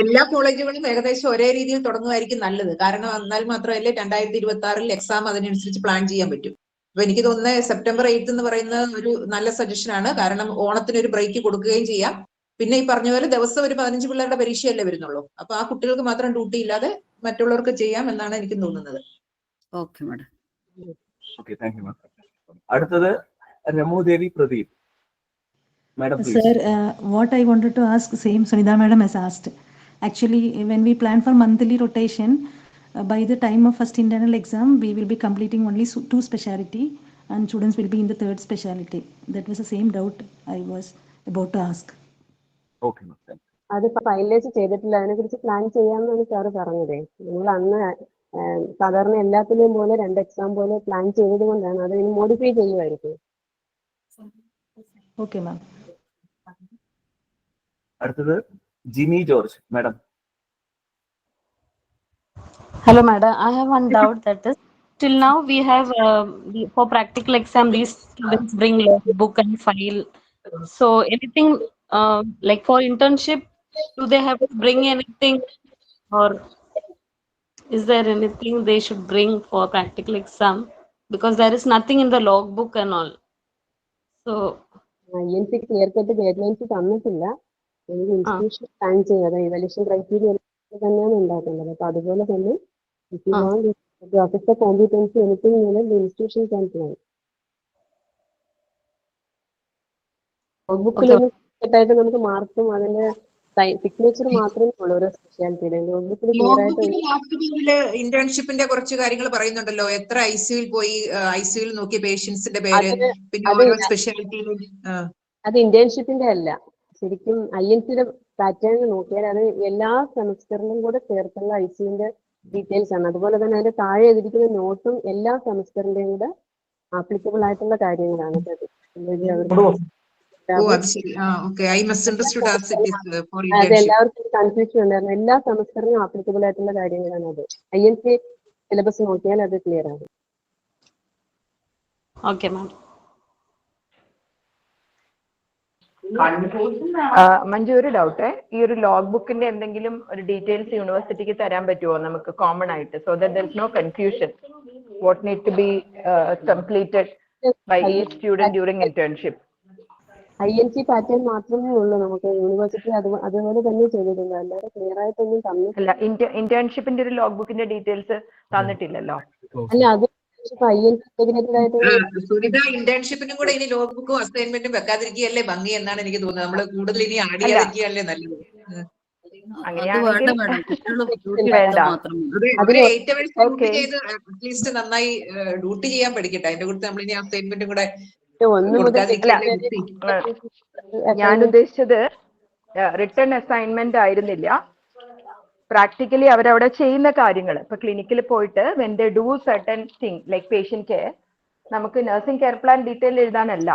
S18: എല്ലാ കോളേജുകളും ഏകദേശം ഒരേ രീതിയിൽ തുടങ്ങുമായിരിക്കും നല്ലത്. കാരണം എന്നാൽ മാത്രമല്ലേ 2026 എക്സാം അതിനനുസരിച്ച് പ്ലാൻ ചെയ്യാൻ പറ്റും. അപ്പൊ എനിക്ക് തോന്നുന്നത് September 8th എന്ന് പറയുന്നത് ഒരു നല്ല സജഷൻ ആണ്. കാരണം ഓണത്തിന് ഒരു ബ്രേക്ക് കൊടുക്കുകയും ചെയ്യാം. പിന്നെ ഈ പറഞ്ഞ പോലെ ദിവസം ഒരു 15 പിള്ളേരുടെ പരീക്ഷയല്ലേ വരുന്നുള്ളൂ. അപ്പൊ ആ കുട്ടികൾക്ക് മാത്രം ഡ്യൂട്ടി ഇല്ലാതെ മറ്റുള്ളവർക്ക് ചെയ്യാം എന്നാണ് എനിക്ക് തോന്നുന്നത്.
S10: Okay madam.
S1: Okay, thank you madam. അടുത്തത് രമോദേവി Pradeep. Madam, please.
S19: Sir, what I wanted to ask, same Sunitha madam has asked. Actually, when we plan for monthly rotation, by the time of first internal exam, we will be completing only 2 specialty and students will be in the 3rd specialty. That was the same doubt I was about to ask.
S1: Okay, ma'am.
S5: അത് finalise ചെയ്തിട്ടില്ല. അതിനെ കുറിച്ച് plan ചെയ്യാമെന്നാണ് sir പറഞ്ഞത്. നിങ്ങൾ അന്ന് സാധാരണ എല്ലാത്തിലെയും പോലെ 2 എക്സാം പോലെ പ്ലാൻ ചെയ്തത് കൊണ്ടാണ് അത് ഇനി മോഡിഫൈ ചെയ്യുമായിരിക്കും.
S19: Okay, ma'am.
S1: അടുത്തത് Jini George madam.
S20: Hello, madam. I have one doubt, that is, till now we have for practical exam these students bring book and file. So anything like for internship, do they have to bring anything, or is there anything they should bring for practical exam? Because there is nothing in the logbook and all. So
S5: INC clear cut guide lines തന്നിട്ടില്ല. എനിക്ക് institution plan ചെയ്യാതെ evaluation criteria തന്നെയാണ് ഉണ്ടാക്കുന്നത്. അപ്പൊ അതുപോലെ തന്നെ competency anything institution can plan. നോട്ട്ബുക്കിലൊന്നും ആയിട്ട് നമുക്ക് മാർക്കും അതിന്റെ സിഗ്നേച്ചർ മാത്രമേ ഉള്ളൂ ഓരോ സ്പെഷ്യാലിറ്റിയുടെ. നോട്ട്ബുക്കിൽ ക്ലിയർ ആയിട്ട്
S18: ഇന്റേൺഷിപ്പിന്റെ കുറച്ച് കാര്യങ്ങൾ പറയുന്നുണ്ടല്ലോ, എത്ര ഐസിയുയിൽ പോയി ഐസിയുയിൽ നോക്കിയ പേഷ്യൻസിന്റെ പേര്, പിന്നെ ഓരോ സ്പെഷ്യാലിറ്റിയിലും.
S5: അത് ഇന്റേൺഷിപ്പിന്റെ അല്ല, ശരിക്കും INCയുടെ പാറ്റേൺ നോക്കിയാൽ അത് എല്ലാ സെമസ്റ്ററിലും കൂടെ ചേർത്തുള്ള ICയുടെ ഡീറ്റെയിൽസ് ആണ്. അതുപോലെ തന്നെ അതിന്റെ താഴെ എഴുതിയിരിക്കുന്ന നോട്ടും എല്ലാ സെമസ്റ്ററിന്റെയും കൂടെ ആപ്ലിക്കബിൾ ആയിട്ടുള്ള കാര്യങ്ങളാണ്. അതെല്ലാവർക്കും കൺഫ്യൂഷൻ ഉണ്ടായിരുന്നു. എല്ലാ സെമസ്റ്ററിനും ആപ്ലിക്കബിൾ ആയിട്ടുള്ള കാര്യങ്ങളാണ് അത്. INC സിലബസ് നോക്കിയാൽ അത് ക്ലിയർ ആകും.
S20: okay, ma'am.
S7: മഞ്ജു, ഒരു ഡൗട്ട്, ഈ ഒരു ലോഗ് ബുക്കിന്റെ എന്തെങ്കിലും ഒരു ഡീറ്റെയിൽസ് യൂണിവേഴ്സിറ്റിക്ക് തരാൻ പറ്റുമോ നമുക്ക് കോമൺ ആയിട്ട്, so that there is no confusion what need to be completed by each student during internship?
S5: INC pattern മാത്രമേ ഉള്ളൂ നമുക്ക്. യൂണിവേഴ്സിറ്റി അതുപോലെ തന്നെ ചെയ്തിട്ടുണ്ട്, അല്ലാതെ ക്ലിയർ ആയിട്ടൊന്നും തന്നിട്ടില്ല.
S7: ഇന്റേൺഷിപ്പിന്റെ ഒരു ലോഗ് ബുക്കിന്റെ ഡീറ്റെയിൽസ് തന്നിട്ടില്ലല്ലോ.
S5: അല്ല, അത്
S18: ഇന്റേൺഷിപ്പിനും കൂടെ ഇനി ലോഗ് ബുക്കും അസൈൻമെന്റും വെക്കാതിരിക്കുകയല്ലേ ഭംഗി എന്നാണ് എനിക്ക് തോന്നുന്നത്. നമ്മള് കൂടുതൽ ഇനി ആഡ് ചെയ്യാതിരിക്കുകയല്ലേ നല്ലത്. അറ്റ്ലീസ്റ്റ് നന്നായി ഡ്യൂട്ടി ചെയ്യാൻ പഠിക്കട്ടെ. അതിന്റെ കൂടെ നമ്മൾ ഇനി അസൈൻമെന്റും കൂടെ
S7: ഞാൻ ഉദ്ദേശിച്ചത് റിട്ടേൺ അസൈൻമെന്റ് ആയിരുന്നില്ല, പ്രാക്ടിക്കലി അവരവിടെ ചെയ്യുന്ന കാര്യങ്ങൾ. ഇപ്പൊ ക്ലിനിക്കിൽ പോയിട്ട് when they do certain thing like patient care, നമുക്ക് നഴ്സിംഗ് കെയർ പ്ലാൻ ഡീറ്റെയിൽ എഴുതാനല്ല.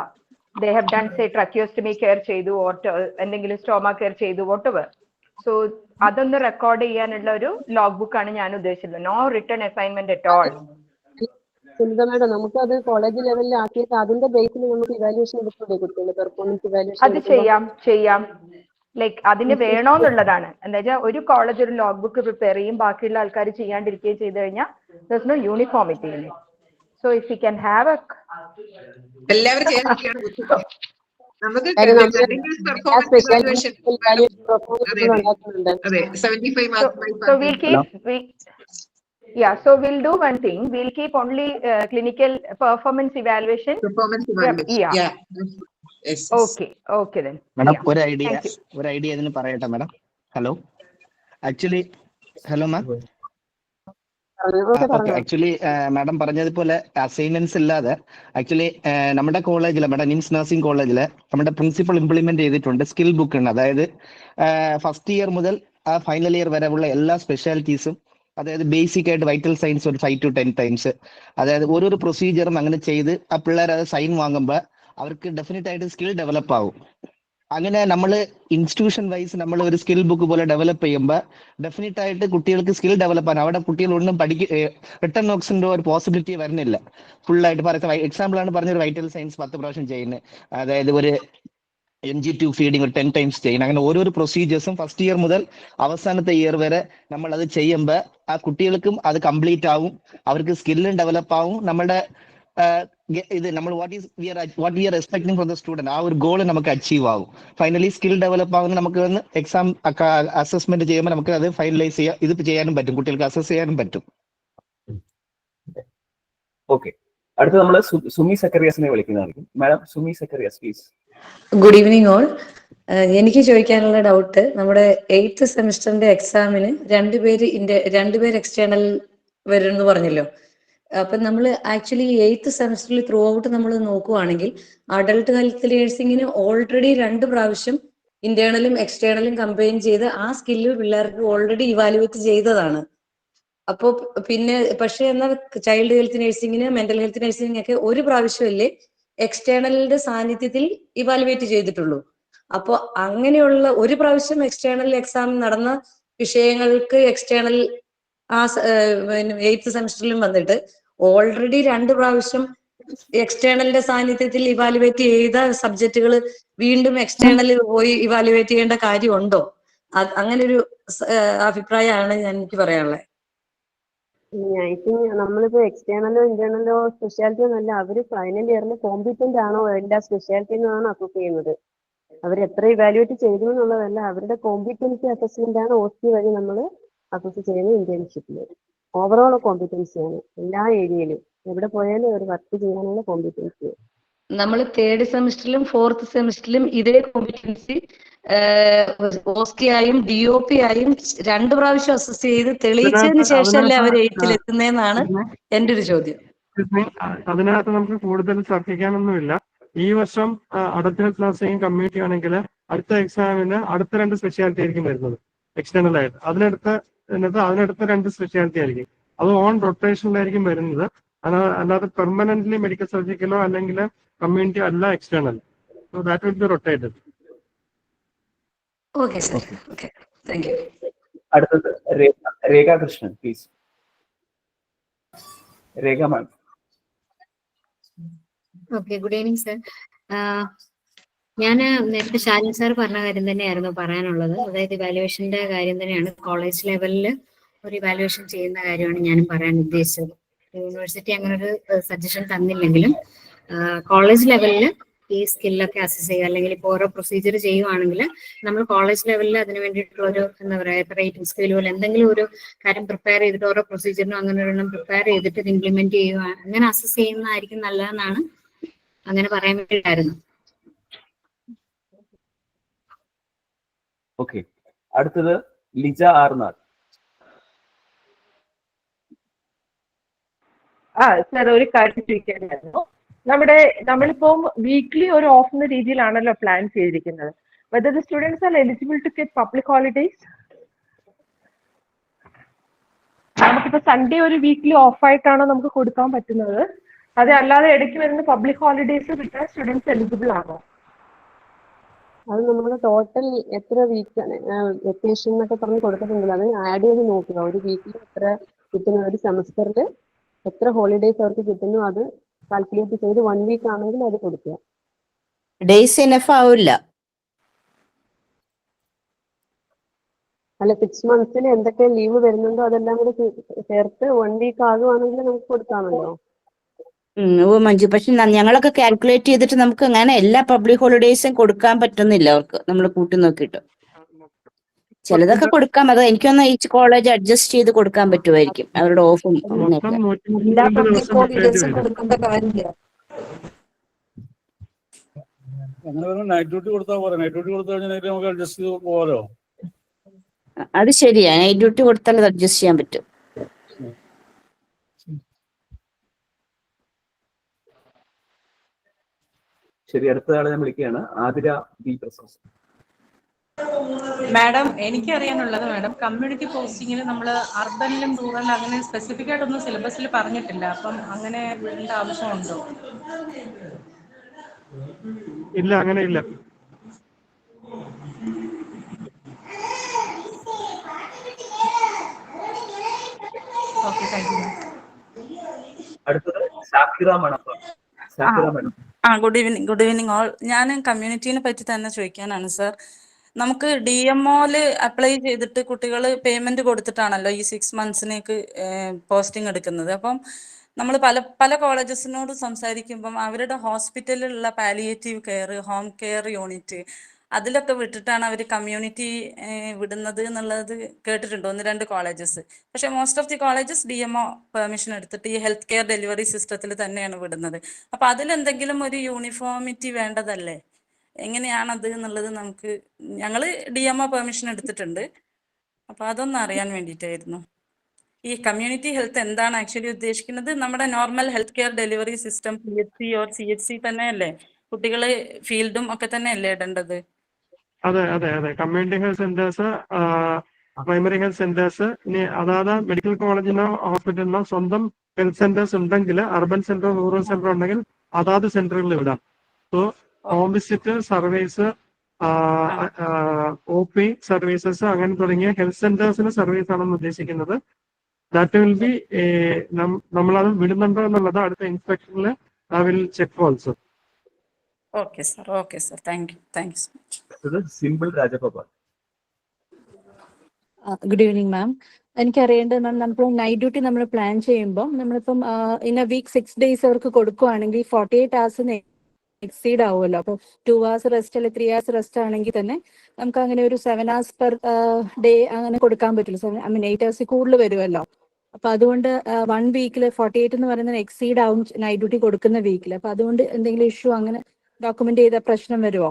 S7: they have done say tracheostomy care ചെയ്തു, or എന്തെങ്കിലും സ്റ്റോമ കെയർ ചെയ്തു, whatever. സോ അതൊന്ന് റെക്കോർഡ് ചെയ്യാനുള്ള ഒരു ലോഗ് ബുക്ക് ആണ് ഞാൻ ഉദ്ദേശിച്ചത്. No return assignment at all.
S5: Sunitha madam, നമുക്ക് അത് കോളേജ് ലെവലിൽ ആക്കിയിട്ട് അതിന്റെ ബേസിൽ നമുക്ക് ഇവാലുവേഷൻ എടുത്തൂടെ കുട്ടികളുടെ പെർഫോമൻസ് ഇവാലുവേഷൻ?
S7: അത് ചെയ്യാം. ലൈക്ക് അതിന് വേണോന്നുള്ളതാണ്. എന്താ വെച്ചാൽ ഒരു കോളേജ് ഒരു ലോഗ് ബുക്ക് പ്രിപ്പയർ ചെയ്യും, ബാക്കിയുള്ള ആൾക്കാർ ചെയ്യാണ്ടിരിക്കുകയും ചെയ്തു കഴിഞ്ഞാൽ there's no uniformity in it. So if we can have a
S18: എല്ലാവരും നമുക്ക്
S7: so we'll do one thing. We'll keep only clinical performance evaluation. Yeah.
S18: Yes.
S7: Okay then.
S14: Madam, ഒരു idea ഇതിന് പറയട്ടെ madam. Hello ma'am. Actually madam പറഞ്ഞതുപോലെ assignments ഇല്ലാതെ actually നമ്മുടെ കോളേജിലെ nymphs nursing കോളേജിലെ നമ്മുടെ പ്രിൻസിപ്പൾ ഇംപ്ലിമെന്റ് ചെയ്തിട്ടുണ്ട് സ്കിൽ ബുക്ക് ഉണ്ട്. അതായത് ഫസ്റ്റ് ഇയർ മുതൽ ഫൈനൽ ഇയർ വരെ ഉള്ള എല്ലാ സ്പെഷ്യാലിറ്റീസും, അതായത് ബേസിക് ആയിട്ട് വൈറ്റൽ സയൻസ് ഒരു 5 to 10 ടൈംസ്, അതായത് ഓരോരോ പ്രൊസീജിയറും അങ്ങനെ ചെയ്ത് ആ പിള്ളേർ അത് സൈൻ വാങ്ങുമ്പോൾ അവർക്ക് ഡെഫിനറ്റ് ആയിട്ട് സ്കിൽ ഡെവലപ്പ് ആവും. അങ്ങനെ നമ്മൾ ഇൻസ്റ്റിറ്റ്യൂഷൻ വൈസ് നമ്മൾ ഒരു സ്കിൽ ബുക്ക് പോലെ ഡെവലപ്പ് ചെയ്യുമ്പോൾ ഡെഫിനറ്റ് ആയിട്ട് കുട്ടികൾക്ക് സ്കിൽ ഡെവലപ്പ് ആണ്. അവിടെ കുട്ടികളൊന്നും റിട്ടേൺ നോക്സിന്റെ ഒരു പോസിബിലിറ്റി വരുന്നില്ല. ഫുള്ളായിട്ട് പറയുന്ന എക്സാമ്പിളാണ് പറഞ്ഞൊരു വൈറ്റൽ സയൻസ് 10 പ്രാവശ്യം ചെയ്യുന്നത്, അതായത് ഒരു MG2 ഫീഡിങ് ഒരു 10 ടൈംസ് ചെയ്യുന്നത്. അങ്ങനെ ഓരോരോ പ്രൊസീജിയേഴ്സും ഫസ്റ്റ് ഇയർ മുതൽ അവസാനത്തെ ഇയർ വരെ നമ്മൾ അത് ചെയ്യുമ്പോൾ ആ കുട്ടികൾക്കും അത് കംപ്ലീറ്റ് ആവും, അവർക്ക് സ്കില്ലും ഡെവലപ്പ് ആവും. നമ്മുടെ ഇത് നമ്മൾ what we are expecting from the student, ആ ഒരു ഗോൾ നമുക്ക് അച്ചീവ് ആവും. ഫൈനലി സ്കിൽ ഡെവലപ്പ് ആവുന്ന നമുക്ക് വന്ന് എക്സാം അസസ്മെന്റ് ചെയ്യുമ്പോൾ നമുക്ക് അത് ഫൈനലൈസ് ചെയ്യാം, ഇത് ചെയ്യാനും പറ്റും, കുട്ടികൾക്ക് അസസ് ചെയ്യാനും പറ്റും.
S1: ഓക്കെ, അടുത്ത നമ്മൾ സുമി സക്കറിയാസിനെ വിളിക്കുന്നതായിരിക്കും. Madam Sumi Zacharias please.
S21: Good evening all. എനിക്ക് ചോദിക്കാനുള്ള ഡൗട്ട്, നമ്മുടെ 8th സെമിസ്റ്ററിന്റെ എക്സാമിന് രണ്ടുപേര് എക്സ്റ്റേണൽ വരുമെന്ന് പറഞ്ഞല്ലോ. അപ്പൊ നമ്മൾ ആക്ച്വലി 8th സെമിസ്റ്ററിൽ ത്രൂ ഔട്ട് നമ്മൾ നോക്കുവാണെങ്കിൽ അഡൾട്ട് ഹെൽത്ത് നേഴ്സിംഗിന് ഓൾറെഡി 2 പ്രാവശ്യം ഇന്റേണലും എക്സ്റ്റേണലും കമ്പൈൻ ചെയ്ത് ആ സ്കില്ല് പിള്ളേർക്ക് ഓൾറെഡി ഇവാലുവേറ്റ് ചെയ്തതാണ്. അപ്പോ പിന്നെ പക്ഷെ എന്നാൽ ചൈൽഡ് ഹെൽത്ത് നഴ്സിംഗിന് മെന്റൽ ഹെൽത്ത് നഴ്സിംഗ് ഒക്കെ ഒരു പ്രാവശ്യമല്ലേ എക്സ്റ്റേണലിന്റെ സാന്നിധ്യത്തിൽ ഇവാലുവേറ്റ് ചെയ്തിട്ടുള്ളൂ. അപ്പോൾ അങ്ങനെയുള്ള ഒരു പ്രാവശ്യം എക്സ്റ്റേണൽ എക്സാം നടന്ന വിഷയങ്ങൾക്ക് എക്സ്റ്റേണൽ ആ 8th സെമിസ്റ്ററിലും വന്നിട്ട് ഓൾറെഡി 2 പ്രാവശ്യം എക്സ്റ്റേണലിന്റെ സാന്നിധ്യത്തിൽ ഇവാലുവേറ്റ് ചെയ്ത സബ്ജക്റ്റുകൾ വീണ്ടും എക്സ്റ്റേണലിൽ പോയി ഇവാലുവേറ്റ് ചെയ്യേണ്ട കാര്യമുണ്ടോ? അങ്ങനെ ഒരു അഭിപ്രായമാണ് എനിക്ക് പറയാനുള്ളത്.
S5: ഐ തിങ്ക് നമ്മളിപ്പോ എക്സ്റ്റേണലോ ഇന്റേണലോ സ്പെഷ്യാലിറ്റി ഒന്നല്ല, അവര് ഫൈനൽ ഇയറിൽ കോമ്പിറ്റന്റ് ആണോ എല്ലാ സ്പെഷ്യാലിറ്റി എന്നാണ് അസസ് ചെയ്യുന്നത്. അവർ എത്ര ഇവാലുവേറ്റ് ചെയ്തു എന്നുള്ളതല്ല, അവരുടെ കോമ്പിറ്റൻസി അസസ്മെന്റ് ആണ് OSCE വഴി നമ്മൾ അസസ് ചെയ്യുന്ന ഇന്റേൺഷിപ്പിൽ. ഓവറോൾ കോമ്പിറ്റൻസിയാണ് എല്ലാ ഏരിയയിലും, എവിടെ പോയാലും അവർ വർക്ക് ചെയ്യാനുള്ള കോമ്പിറ്റൻസി.
S21: നമ്മൾ 3rd സെമിസ്റ്ററിലും 4th സെമിസ്റ്ററിലും ഇതേ കോമ്പിറ്റൻസി OSCE ആയും DOP ആയും 2 പ്രാവശ്യം അസസ് ചെയ്ത് തെളിയിച്ചതിന് ശേഷമല്ലേ അവർ 8th എത്തുന്നതെന്നാണ് എന്റെ ഒരു ചോദ്യം.
S13: അതിനകത്ത് നമുക്ക് കൂടുതൽ തർക്കിക്കാനൊന്നുമില്ല. ഈ വർഷം അഡൽട്ട് ക്ലാസ്സിങ് കമ്മ്യൂണിറ്റി ആണെങ്കിൽ അടുത്ത എക്സാമിന് അടുത്ത 2 സ്പെഷ്യാലിറ്റി ആയിരിക്കും വരുന്നത് എക്സ്റ്റേണൽ ആയിട്ട്. അതിനടുത്ത 2 സ്പെഷ്യാലിറ്റി ആയിരിക്കും. അത് ഓൺ റൊട്ടേഷനിലായിരിക്കും വരുന്നത്. അല്ലാതെ പെർമനന്റ്ലി മെഡിക്കൽ സർജിക്കലോ അല്ലെങ്കിൽ കമ്മ്യൂണിറ്റി അല്ല external. So that will be rotated.
S21: Okay sir. Okay, thank you.
S1: അടുത്തത് Rekha Krishnan, please. Rekha ma'am.
S11: Okay, good evening sir. ഞാൻ നേരത്തെ ശാലിൻ സാർ പറഞ്ഞ കാര്യം തന്നെയായിരുന്നു പറയാനുള്ളത്. അതായത് ഇവാലുവേഷന്റെ കാര്യം തന്നെയാണ്. കോളേജ് ലെവലിൽ ഒരു ഇവാലുവേഷൻ ചെയ്യുന്ന കാര്യമാണ് ഞാനും പറയാൻ ഉദ്ദേശിച്ചത്. യൂണിവേഴ്സിറ്റി അങ്ങനെ ഒരു സജഷൻ തന്നില്ലെങ്കിലും കോളേജ് ലെവലിൽ ഈ സ്കില്ലൊക്കെ അസസ് ചെയ്യുക, അല്ലെങ്കിൽ ഇപ്പോൾ ഓരോ പ്രൊസീജിയർ ചെയ്യുവാണെങ്കിൽ നമ്മൾ കോളേജ് ലെവലിൽ അതിന് വേണ്ടിയിട്ടുള്ള ഒരു എന്താ പറയുക റേറ്റിംഗ് സ്കെയിൽ പോലെ എന്തെങ്കിലും ഒരു കാര്യം പ്രിപ്പയർ ചെയ്തിട്ട് ഓരോ പ്രൊസീജിയറിനും അങ്ങനെ ഒരെണ്ണം പ്രിപ്പയർ ചെയ്തിട്ട് ഇത് ഇംപ്ലിമെന്റ് ചെയ്യുക, അങ്ങനെ അസസ് ചെയ്യുന്നതായിരിക്കും നല്ലതെന്നാണ് അങ്ങനെ പറയാൻ വേണ്ടിയിട്ടായിരുന്നു.
S1: ഓക്കെ, അടുത്തത് ലിജ ആർനാഥ്.
S7: സാർ ഒരു കാര്യം ചോദിക്കാനായിരുന്നു. നമ്മളിപ്പം വീക്ക്ലി ഒരു ഓഫ് എന്ന രീതിയിലാണല്ലോ പ്ലാൻ ചെയ്തിരിക്കുന്നത്. Whether the students are eligible to get public holidays? നമുക്കിപ്പോ സൺഡേ ഒരു വീക്ക്ലി ഓഫ് ആയിട്ടാണോ നമുക്ക് കൊടുക്കാൻ പറ്റുന്നത്? അത് അല്ലാതെ ഇടയ്ക്ക് വരുന്ന പബ്ലിക് ഹോളിഡേസ് കിട്ടാൻ സ്റ്റുഡൻസ് എലിജിബിൾ ആണോ?
S5: അത് നമ്മൾ ടോട്ടൽ എത്ര വീക്കാണ് വെക്കേഷൻ എന്നൊക്കെ പറഞ്ഞ് കൊടുത്തിട്ടുണ്ടല്ലോ, അത് ആഡ് ചെയ്ത് നോക്കുക. ഒരു വീക്കിൽ എത്ര കിട്ടുന്നു, ഒരു സെമസ്റ്ററിൽ എത്ര ഹോളിഡേസ് അവർക്ക് കിട്ടുന്നു അത് കാൽക്കുലേറ്റ് ചെയ്ത് 1 വീക്ക് ആണെങ്കിൽ അത് കൊടുക്കുക.
S22: ഡേയ്സ് ഇനഫ് ആവില്ല.
S5: അല്ല, 6 മന്ത്സിൽ എന്തൊക്കെ ലീവ് വരുന്നുണ്ടോ അതെല്ലാം കൂടി ചേർത്ത് 1 വീക്ക് ആകുവാണെങ്കിൽ നമുക്ക് കൊടുക്കാമല്ലോ.
S22: ഓ മഞ്ജു, പക്ഷെ ഞങ്ങളൊക്കെ കാൽക്കുലേറ്റ് ചെയ്തിട്ട് നമുക്ക് അങ്ങനെ എല്ലാ പബ്ലിക് ഹോളിഡേയ്സും കൊടുക്കാൻ പറ്റുന്നില്ല അവർക്ക്. നമ്മൾ കൂട്ടി നോക്കിയിട്ട് ചിലതൊക്കെ കൊടുക്കാം. അത് എനിക്കൊന്ന് ഈ കോളേജ് അഡ്ജസ്റ്റ് ചെയ്ത് കൊടുക്കാൻ പറ്റുമായിരിക്കും അവരുടെ ഓഫും.
S7: എല്ലാ പബ്ലിക് ഹോളിഡേസും കൊടുക്കേണ്ട കാര്യമില്ല.
S9: അങ്ങനെ നൈറ്റ് ഡ്യൂട്ടി കൊടുത്താൽ പോരാ? നൈറ്റ് ഡ്യൂട്ടി കൊടുത്തു കഴിഞ്ഞാൽ നമുക്ക് അഡ്ജസ്റ്റ് ചെയ്ത് പോകാലോ?
S22: അത് ശരിയാ, നൈറ്റ് ഡ്യൂട്ടി കൊടുത്താൽ അത് അഡ്ജസ്റ്റ് ചെയ്യാൻ പറ്റും.
S1: ശരി, അടുത്ത ആളെ ഞാൻ വിളിക്കുകയാണ്. ആതിര ബി പ്രസാദ്.
S23: മാഡം, എനിക്കറിയാനുള്ളത് മാഡം, കമ്മ്യൂണിറ്റി പോസ്റ്റിങ്ങിൽ നമ്മൾ അർബനിലും റൂറലിലും അങ്ങനെ സ്പെസിഫിക് ആയിട്ടൊന്നും സിലബസിൽ പറഞ്ഞിട്ടില്ല. അപ്പം അങ്ങനെ വിടേണ്ട ആവശ്യമുണ്ടോ?
S13: ഇല്ല, അങ്ങനെ ഇല്ല.
S23: Okay, thank you.
S1: അടുത്തത് Shakira Manappa. Shakira Manappa.
S24: Good evening all. ഞാൻ കമ്മ്യൂണിറ്റീനെ പറ്റി തന്നെ ചോദിക്കാനാണ് സർ. നമുക്ക് DMOയിൽ അപ്ലൈ ചെയ്തിട്ട് കുട്ടികൾ പേയ്മെന്റ് കൊടുത്തിട്ടാണല്ലോ ഈ 6 മന്ത്സിനേക്ക് പോസ്റ്റിംഗ് എടുക്കുന്നത്. അപ്പം നമ്മൾ പല കോളേജസിനോട് സംസാരിക്കുമ്പം അവരുടെ ഹോസ്പിറ്റലിലുള്ള palliative care, home care unit അതിലൊക്കെ വിട്ടിട്ടാണ് അവർ കമ്മ്യൂണിറ്റി വിടുന്നത് എന്നുള്ളത് കേട്ടിട്ടുണ്ട് 1-2 കോളേജസ്. പക്ഷെ most of the colleges DMO permission എടുത്തിട്ട് ഈ ഹെൽത്ത് കെയർ ഡെലിവറി സിസ്റ്റത്തിൽ തന്നെയാണ് വിടുന്നത്. അപ്പൊ അതിലെന്തെങ്കിലും ഒരു യൂണിഫോമിറ്റി വേണ്ടതല്ലേ? എങ്ങനെയാണത് എന്നുള്ളത് ഞങ്ങൾ DMO പെർമിഷൻ എടുത്തിട്ടുണ്ട്. അപ്പൊ അതൊന്നും അറിയാൻ വേണ്ടിയിട്ടായിരുന്നു. ഈ കമ്മ്യൂണിറ്റി ഹെൽത്ത് എന്താണ് ആക്ച്വലി ഉദ്ദേശിക്കുന്നത്? നമ്മുടെ normal health care delivery system PHC or CHC തന്നെയല്ലേ? കുട്ടികള് ഫീൽഡും ഒക്കെ തന്നെയല്ലേ ഇടേണ്ടത്?
S13: അതെ. Community health centres primary health centres ഇനി അതാത് മെഡിക്കൽ കോളേജിനോ ഹോസ്പിറ്റലിനോ സ്വന്തം ഹെൽത്ത് സെന്റേഴ്സ് ഉണ്ടെങ്കിൽ അർബൻ സെന്ററോ റൂറൽ സെന്ററോ ഉണ്ടെങ്കിൽ അതാത് സെന്ററുകളിൽ വിടാം. So home visit service, O P services അങ്ങനെ തുടങ്ങിയ ഹെൽത്ത് സെന്റേഴ്സിന് സർവീസ് ആണെന്ന് ഉദ്ദേശിക്കുന്നത്. ദാറ്റ് വിൽ ബി നമ്മളത് വിടുന്നുണ്ടോ എന്നുള്ളത് അടുത്ത ഇൻസ്പെക്ഷനിൽ I will check also.
S23: Okay sir, thank you so much.
S1: Simple Rajagopal.
S2: Good evening ma'am. എനിക്കറിയേണ്ടത് മാം, നമ്മൾ നൈറ്റ് ഡ്യൂട്ടി നമ്മൾ പ്ലാൻ ചെയ്യുമ്പോൾ നമ്മളിപ്പം ഇൻ എ വീക്ക് 6 days അവർക്ക് കൊടുക്കുവാണെങ്കിൽ 48 hours എക്സീഡ് ആവുമല്ലോ. അപ്പോൾ 2 hours റെസ്റ്റ് അല്ലെങ്കിൽ 3 hours റെസ്റ്റ് ആണെങ്കിൽ തന്നെ നമുക്ക് അങ്ങനെ ഒരു 7 hours പെർ ഡേ അങ്ങനെ കൊടുക്കാൻ പറ്റില്ല. 8 hours കൂടുതൽ വരുമല്ലോ. അപ്പൊ അതുകൊണ്ട് 1 week 48 എന്ന് പറയുന്നത് എക്സീഡ് ആവും നൈറ്റ് ഡ്യൂട്ടി കൊടുക്കുന്ന വീക്കിൽ. അപ്പൊ അതുകൊണ്ട് എന്തെങ്കിലും ഇഷ്യൂ അങ്ങനെ ഡോക്യുമെന്റ് ചെയ്ത പ്രശ്നം വരുമോ?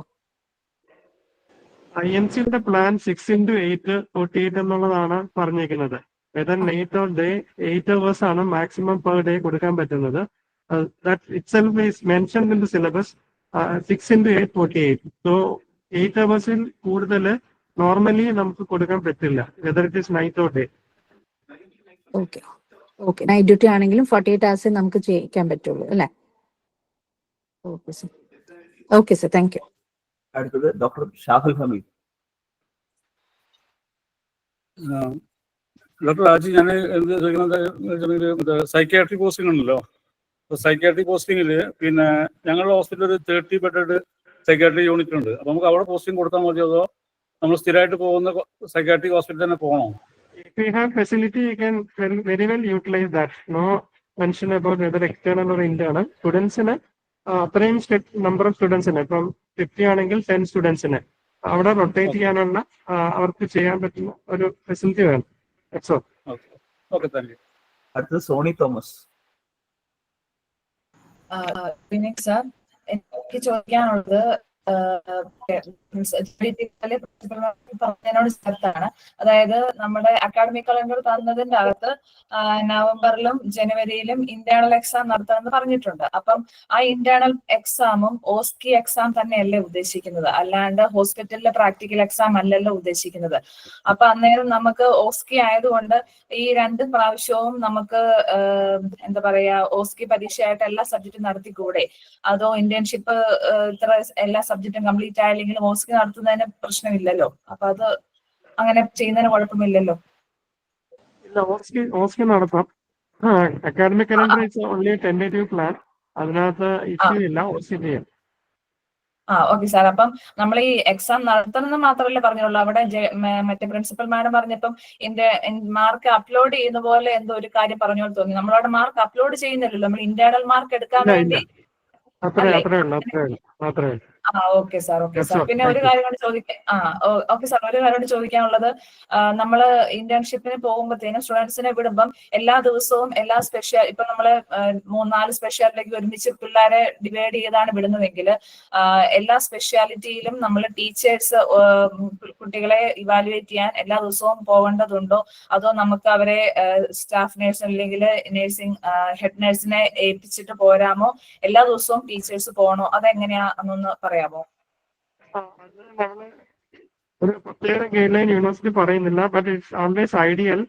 S13: IMCയുടെ പ്ലാൻ 6x8 48 എന്നുള്ളതാണ് പറഞ്ഞേക്കുന്നത്. Whether night or day 8 hours ആണ് മാക്സിമം പെർ ഡേ കൊടുക്കാൻ പറ്റുന്നത്. That itself is mentioned in the syllabus, 6x8 48. So 8 hours കൂടുതൽ നോർമലി നമുക്ക് കൊടുക്കാൻ പറ്റില്ല, whether it is night or day.
S2: Okay night duty ആണെങ്കിലും 48 hours നമുക്ക് ചെയ്യിക്കാൻ പറ്റുള്ളൂ അല്ലേ? Okay sir, thank you.
S1: അടുത്തത് ഡോക്ടർ ഷാഹുൽ ഹമീദ്.
S9: ഡോക്ടർ രാജി, ഞാൻ എന്ത് ചോദിക്കുന്നത്, സൈക്യാട്രി പോസ്റ്റിംഗ് ഉണ്ടല്ലോ. സൈക്യാട്രി പോസ്റ്റിംഗിൽ പിന്നെ ഞങ്ങളുടെ ഹോസ്പിറ്റലിൽ ഒരു 30 bedded സൈക്യാട്രി യൂണിറ്റ് ഉണ്ട്. അപ്പൊ നമുക്ക് അവിടെ പോസ്റ്റിംഗ് കൊടുത്താൽ മതിയോ, അതോ നമ്മൾ സ്ഥിരമായിട്ട് പോകുന്ന സൈക്യാട്രിക് ഹോസ്പിറ്റലിൽ തന്നെ പോകണോ?
S13: If we have facility, you can very well utilize that. No mention about whether external or internal. സ്റ്റുഡൻസിന് അത്രയും നമ്പർ ഓഫ് സ്റ്റുഡൻസിന്, ഇപ്പം 50 ആണെങ്കിൽ 10 സ്റ്റുഡൻസിന് അവിടെ റൊട്ടേറ്റ് ചെയ്യാനുള്ള അവർക്ക് ചെയ്യാൻ പറ്റുന്ന ഒരു ഫെസിലിറ്റി വേണം.
S9: Okay, thank you.
S1: അടുത്തത് സോണി തോമസ്.
S3: സാർ, എനിക്ക് ചോദിക്കാനുള്ളത് പറഞ്ഞതിനോട് ചേർത്താണ്. അതായത് നമ്മുടെ അക്കാഡമിക് കലണ്ടർ തന്നതിന്റെ അകത്ത് നവംബറിലും ജനുവരിയിലും ഇന്റേണൽ എക്സാം നടത്താമെന്ന് പറഞ്ഞിട്ടുണ്ട്. അപ്പം ആ ഇന്റേണൽ എക്സാമും ഓസ്കി എക്സാം തന്നെയല്ലേ ഉദ്ദേശിക്കുന്നത്, അല്ലാണ്ട് ഹോസ്പിറ്റലിലെ പ്രാക്ടിക്കൽ എക്സാം അല്ലല്ലോ ഉദ്ദേശിക്കുന്നത്. അപ്പൊ അന്നേരം നമുക്ക് ഓസ്കി ആയതുകൊണ്ട് ഈ 2 പ്രാവശ്യവും നമുക്ക് എന്താ പറയാ ഓസ്കി പരീക്ഷയായിട്ട് എല്ലാ സബ്ജക്റ്റും നടത്തിക്കൂടെ? അതോ ഇന്റേൺഷിപ്പ് ഇത്ര എല്ലാ സബ്ജക്റ്റും കംപ്ലീറ്റ് ആയില്ലെങ്കിലും ഓസ്കി നടത്തുന്നതിന് പ്രശ്നമില്ലല്ലോ. അപ്പൊ അത് അങ്ങനെ ചെയ്യുന്നതിന് കുഴപ്പമില്ലല്ലോ.
S13: ഓസ്കി നടത്താം. Academic calendar is only tentative plan, അതിനകത്ത് ഇഷ്യൂ ഇല്ല. ഓസ്കി ചെയ്യാം.
S3: Okay sir. അപ്പം നമ്മൾ ഈ എക്സാം നടത്തണമെന്ന് മാത്രമല്ലേ പറഞ്ഞുള്ളൂ. അവിടെ മറ്റേ പ്രിൻസിപ്പൽ മാഡം പറഞ്ഞപ്പം മാർക്ക് അപ്ലോഡ് ചെയ്യുന്ന പോലെ എന്തോ ഒരു കാര്യം പറഞ്ഞു തോന്നി. നമ്മളവിടെ മാർക്ക് അപ്ലോഡ് ചെയ്യുന്നില്ലല്ലോ, നമ്മൾ ഇന്റേണൽ മാർക്ക് എടുക്കാൻ വേണ്ടി. Okay sir. പിന്നെ ഒരു കാര്യം കൊണ്ട് ചോദിക്കാനുള്ളത്, നമ്മള് ഇന്റേൺഷിപ്പിന് പോകുമ്പോഴത്തേനും സ്റ്റുഡൻസിനെ വിടുമ്പം എല്ലാ ദിവസവും എല്ലാ ഇപ്പൊ നമ്മള് 3-4 സ്പെഷ്യാലിറ്റിക്ക് ഒരുമിച്ച് പിള്ളേരെ ഡിവൈഡ് ചെയ്താണ് വിടുന്നതെങ്കിൽ എല്ലാ സ്പെഷ്യാലിറ്റിയിലും നമ്മൾ ടീച്ചേഴ്സ് കുട്ടികളെ ഇവാലുവേറ്റ് ചെയ്യാൻ എല്ലാ ദിവസവും പോകേണ്ടതുണ്ടോ, അതോ നമുക്ക് അവരെ സ്റ്റാഫ് നേഴ്സ് അല്ലെങ്കിൽ നേഴ്സിംഗ് ഹെഡ് നേഴ്സിനെ ഏൽപ്പിച്ചിട്ട് പോരാമോ? എല്ലാ ദിവസവും ടീച്ചേഴ്സ് പോകണോ? അതെങ്ങനെയാണെന്നൊന്ന് പറയാമോ?
S13: ഒരു പ്രത്യേക ഗൈഡ് ലൈൻ യൂണിവേഴ്സിറ്റി പറയുന്നില്ല, but it's always ideal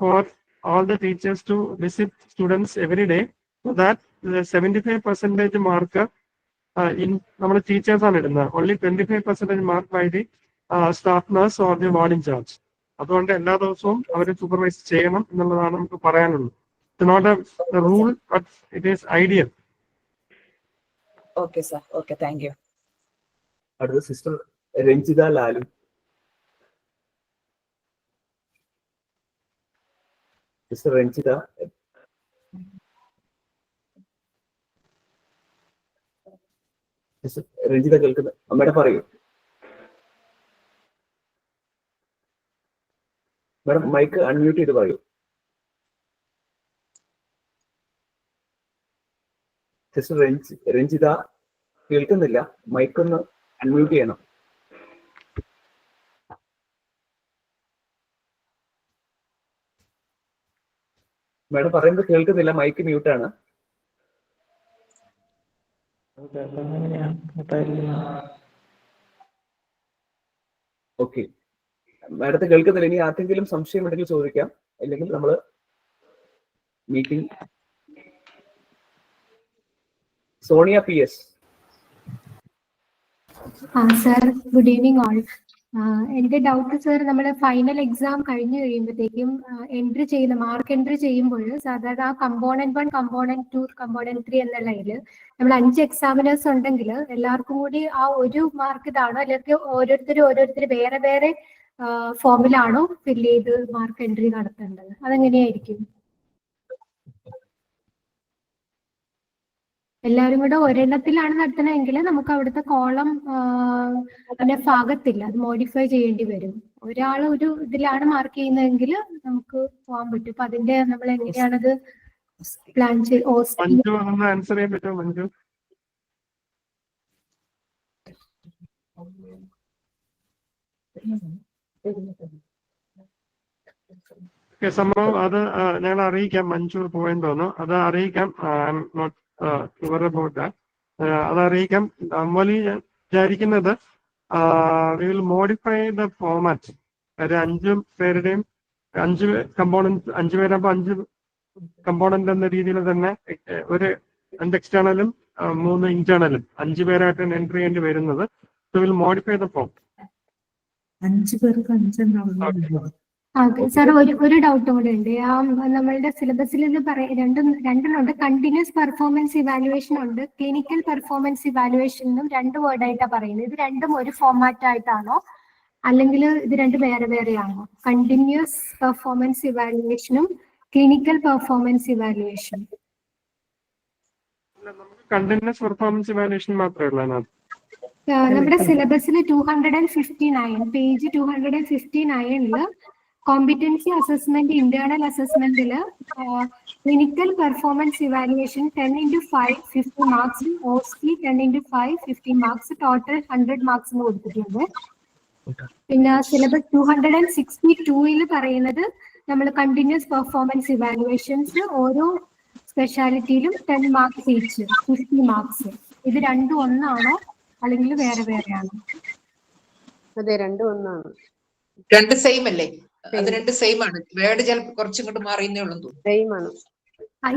S13: four all the teachers to visit students every day, so that the 75% mark in നമ്മുടെ ടീച്ചേഴ്സ് ആണ് ഇടുന്നത്. only 25% mark by the staff nurse or the ward in charge. അതുകൊണ്ട് എല്ലാ ദിവസവും അവരെ supervise ചെയ്യണം എന്നുള്ളതാണ് നമുക്ക് പറയാനുള്ളത്. It's not a rule, but it is ideal.
S3: Okay sir. Okay, thank U.
S1: അടുത്ത സിസ്റ്റർ രഞ്ജിത ലാലു. സിസ്റ്റർ രഞ്ജിത. രഞ്ജിത കേൾക്കുന്നത്? അമ്മയുടെ പറയൂ മാഡം. മൈക്ക് അൺമ്യൂട്ട് ചെയ്ത് പറയൂ. സിസ്റ്റർ രഞ്ജിത കേൾക്കുന്നില്ല, മൈക്കൊന്ന് അൺമ്യൂട്ട് ചെയ്യണം. മാഡം പറയുന്നത് കേൾക്കുന്നില്ല, മൈക്ക് മ്യൂട്ടാണ്. ഓക്കെ, മാഡത്തെ കേൾക്കുന്നില്ല. ഇനി ആർക്കെങ്കിലും സംശയം ഉണ്ടെങ്കിൽ ചോദിക്കാം, അല്ലെങ്കിൽ നമ്മൾ meeting. Sonia PS.
S4: Sir, good evening all. എന്റെ ഡൗട്ട് സർ, നമ്മുടെ ഫൈനൽ എക്സാം കഴിഞ്ഞു കഴിയുമ്പോഴത്തേക്കും എൻട്രി ചെയ്യുന്ന മാർക്ക് എൻട്രി ചെയ്യുമ്പോൾ സാധാരണ ആ കമ്പോണന്റ് 1, കമ്പോണന്റ് 2, കമ്പോണന്റ് 3 എന്നുള്ളതിൽ നമ്മൾ 5 എക്സാമിനേഴ്സ് ഉണ്ടെങ്കിൽ എല്ലാവർക്കും കൂടി ആ ഒരു മാർക്ക് ഇതാണോ, അല്ലെങ്കിൽ ഓരോരുത്തർ വേറെ വേറെ ഫോമിലാണോ ഫില്ല് ചെയ്ത് മാർക്ക് എൻട്രി നടത്തേണ്ടത്? അതെങ്ങനെയായിരിക്കും? എല്ലാവരും കൂടെ ഒരെണ്ണത്തിലാണ് നടത്തണമെങ്കിൽ നമുക്ക് അവിടുത്തെ കോളം പിന്നെ ഭാഗത്തില്ല, അത് മോഡിഫൈ ചെയ്യേണ്ടി വരും. ഒരാൾ ഒരു ഇതിലാണ് മാർക്ക് ചെയ്യുന്നതെങ്കിൽ നമുക്ക് പോകാൻ പറ്റും. അപ്പൊ അതിന്റെ നമ്മൾ എങ്ങനെയാണത് പ്ലാൻ
S13: ആൻസർ ചെയ്യാൻ പറ്റുമോ മഞ്ജു? സംഭവം അത് ഞങ്ങൾ അറിയിക്കാം. മഞ്ജു പോയെന്ന് തോന്നുന്നു, അത് അറിയിക്കാം. Not sure about that. അത് അറിയിക്കാം. നോർമലി വിചാരിക്കുന്നത് we will modify the format. ഒരു 5 പേരുടെയും 5 കമ്പോണൻസ്, 5 പേരാകുമ്പോൾ 5 കമ്പോണന്റ് എന്ന രീതിയിൽ തന്നെ ഒരു 2 എക്സ്റ്റേണലും 3 ഇന്റേണലും 5 പേരായിട്ടാണ് എൻട്രി ചെയ്യേണ്ടി വരുന്നത്. So will modify the form.
S4: 5 പേർക്ക് 5 സാർ, ഒരു ഡൗട്ടും കൂടെ ഉണ്ട്. നമ്മളുടെ സിലബസിൽ രണ്ടെണ്ണമുണ്ട്. കണ്ടിന്യൂസ് പെർഫോമൻസ് ഇവാലുവേഷൻ ഉണ്ട്, ക്ലിനിക്കൽ പെർഫോമൻസ് ഇവാലുവേഷൻ എന്നും 2 വേർഡായിട്ടാണ് പറയുന്നത്. ഇത് രണ്ടും ഒരു ഫോമാറ്റ് ആയിട്ടാണോ, അല്ലെങ്കിൽ ഇത് രണ്ടും വേറെ വേറെയാണോ? കണ്ടിന്യൂസ് പെർഫോമൻസ് ഇവാലുവേഷനും ക്ലിനിക്കൽ പെർഫോമൻസ് ഇവാലുവേഷനും.
S13: കണ്ടിന്യൂസ് പെർഫോമൻസ് ഇവാലുവേഷൻ മാത്രമേ
S4: നമ്മുടെ സിലബസിൽ 259 പേജ് 259 കോമ്പിറ്റൻസി അസസ്മെന്റ് ഇന്റേണൽ അസസ്മെന്റിൽ clinical performance evaluation 10x5 50 marks, OSCE 10x5 50 marks, total 100 marks എന്ന് കൊടുത്തിട്ടുണ്ട്. പിന്നെ സിലബസ് 262 പറയുന്നത് നമ്മൾ കണ്ടിന്യൂസ് പെർഫോമൻസ് ഇവാലുവേഷൻസ് ഓരോ സ്പെഷ്യാലിറ്റിയിലും 10 മാർക്സ് ഈച്ച്, 50 മാർക്സ്. ഇത് രണ്ടും ഒന്നാണോ അല്ലെങ്കിൽ വേറെ വേറെയാണോ?
S5: അതെ, രണ്ടും ഒന്നാണ്.
S18: രണ്ട് സെയിം അല്ലേ? അത് രണ്ട് സെയിം ആണ്. വേർഡ് ചിലപ്പോൾ കുറച്ചും കൂടെ മാറിയെന്നേ ഉള്ളൂ.
S5: സെയിം ആണ്.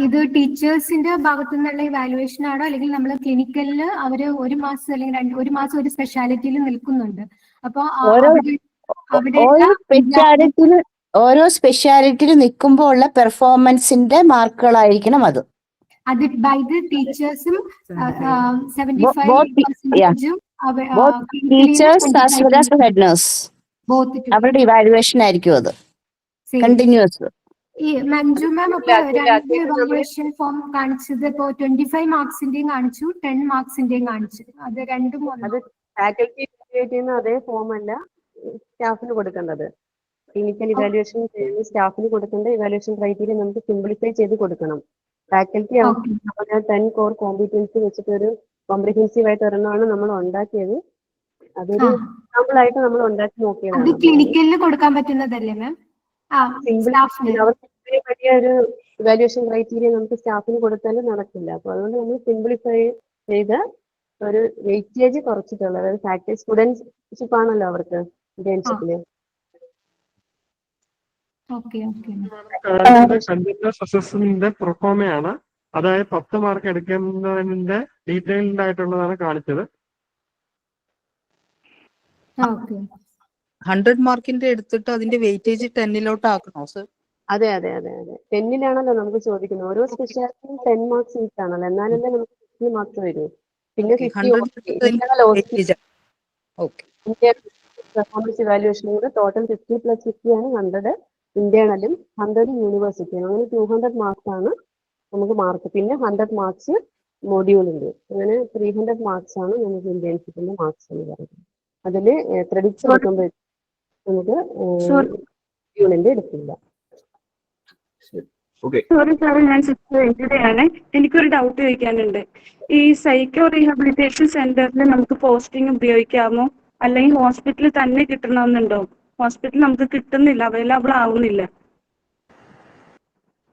S4: ഇത് ടീച്ചേഴ്സിന്റെ ഭാഗത്തു നിന്നുള്ള ഇവാലുവേഷൻ ആണോ, അല്ലെങ്കിൽ നമ്മൾ ക്ലിനിക്കലില് അവര് 1 മാസം അല്ലെങ്കിൽ 1 മാസം ഒരു സ്പെഷ്യാലിറ്റിയിൽ നിൽക്കുന്നുണ്ട്? അപ്പൊ
S22: ഓരോ സ്പെഷ്യാലിറ്റിയിൽ നിൽക്കുമ്പോൾ ഉള്ള പെർഫോമൻസിന്റെ മാർക്കുകളായിരിക്കണം അത്.
S4: അത് ബൈ ദ ടീച്ചേഴ്സും 75%.
S22: അവരുടെ ഇവാലുവേഷൻ ആയിരിക്കും അത് കണ്ടിന്യൂസ്.
S4: ഈ മഞ്ജു മാം ഒക്കെ 2 ഇവാലുവേഷൻ ഫോം കാണിച്ചത് ഇപ്പോ 25 മാർക്സിന്റെയും കാണിച്ചു, 10 മാർക്സിന്റെയും കാണിച്ചു. അത് രണ്ടും
S5: അത് ഫാക്കൽറ്റി ചെയ്യുന്ന അതേ ഫോം അല്ല സ്റ്റാഫിന് കൊടുക്കേണ്ടത്. ക്ലിനിക്കൽ ഇവാലുവേഷൻ ചെയ്യുന്ന സ്റ്റാഫിന് കൊടുക്കേണ്ട ഇവാലുവേഷൻ ക്രൈറ്റീരിയ നമുക്ക് സിംപ്ലിഫൈ ചെയ്ത് കൊടുക്കണം. ഫാക്കൽറ്റി 10 കോർ കോമ്പിറ്റൻസി വെച്ചിട്ട് ഒരു കോംപ്രിഹെൻസീവ് ആയിട്ട് ഒരെണ്ണമാണ് നമ്മൾ ഉണ്ടാക്കിയത്. അതൊരു എക്സാമ്പിൾ ആയിട്ട് നമ്മൾ ഉണ്ടാക്കി നോക്കിയതാണ്.
S4: ക്ലിനിക്കലിന് കൊടുക്കാൻ പറ്റുന്നതല്ലേ മാം?
S5: അവർക്ക് വലിയ ഒരു ഇവാലുവേഷൻ ക്രൈറ്റീരിയ നമുക്ക് സ്റ്റാഫിന് കൊടുത്താലും നടക്കില്ല. അപ്പൊ അതുകൊണ്ട് നമ്മൾ സിംപ്ലിഫൈ ചെയ്ത് ഒരു വെയിറ്റേജ് കുറച്ചിട്ടുള്ള, അതായത് ഫാക്കൽറ്റി സ്റ്റുഡൻഷിപ്പ് ആണല്ലോ അവർക്ക് ഇന്റേൺഷിപ്പില്.
S13: കണ്ടിന്യൂസ് അസസ്മെന്റിന്റെ പ്രൊഫോമയാണ്, അതായത് 10 മാർക്ക് എടുക്കുന്നതിന്റെ ഡീറ്റെയിൽഡ് ആയിട്ടുള്ളതാണ് കാണിച്ചത്.
S17: 100 മാർക്കിന്റെ എടുത്തിട്ട് അതിന്റെ വെയിറ്റേജ് 10 ആക്കണോ സർ?
S5: അതെ അതെ അതെ അതെ 10-ലാണല്ലോ നമുക്ക് ചോദിക്കുന്നത്. ഓരോ സ്പെഷ്യാലിറ്റിയും 10 മാർക്സ് ഈച്ച് ആണല്ലോ, എന്നാലല്ലേ നമുക്ക് 50 മാർക്സ് വരൂ. പിന്നെ പെർഫോമൻസ് ഇവാലുവേഷനും കൂടെ ടോട്ടൽ 50 + 50 ആണ് 100 ഇന്റേണലും 100 യൂണിവേഴ്സിറ്റിയും. അങ്ങനെ 200 മാർക്സ് ആണ് നമുക്ക് മാർക്ക്. പിന്നെ 100 മാർക്സ് മൊഡ്യൂളുണ്ട്. അങ്ങനെ 300 മാർക്സ് ആണ് നമുക്ക് ഇന്റേൺഷിപ്പിന്റെ മാർക്സ് എന്ന് പറയുന്നത്. അതില് ക്രെഡിറ്റ്സ് എടുക്കുമ്പോൾ നമുക്ക് മൊഡ്യൂളിന്റെ എടുക്കില്ല.
S6: സോറി സാർ, ഞാൻ ആണ്. എനിക്കൊരു ഡൗട്ട് ചോദിക്കാനുണ്ട്. ഈ സൈക്കോ റീഹാബിലിറ്റേഷൻ സെന്ററിൽ നമുക്ക് പോസ്റ്റിംഗ് ഉപയോഗിക്കാമോ, അല്ലെങ്കിൽ ഹോസ്പിറ്റലിൽ തന്നെ കിട്ടണമെന്നുണ്ടോ? ഹോസ്പിറ്റൽ നമുക്ക് കിട്ടുന്നില്ല, അവൈലബിൾ ആവുന്നില്ല.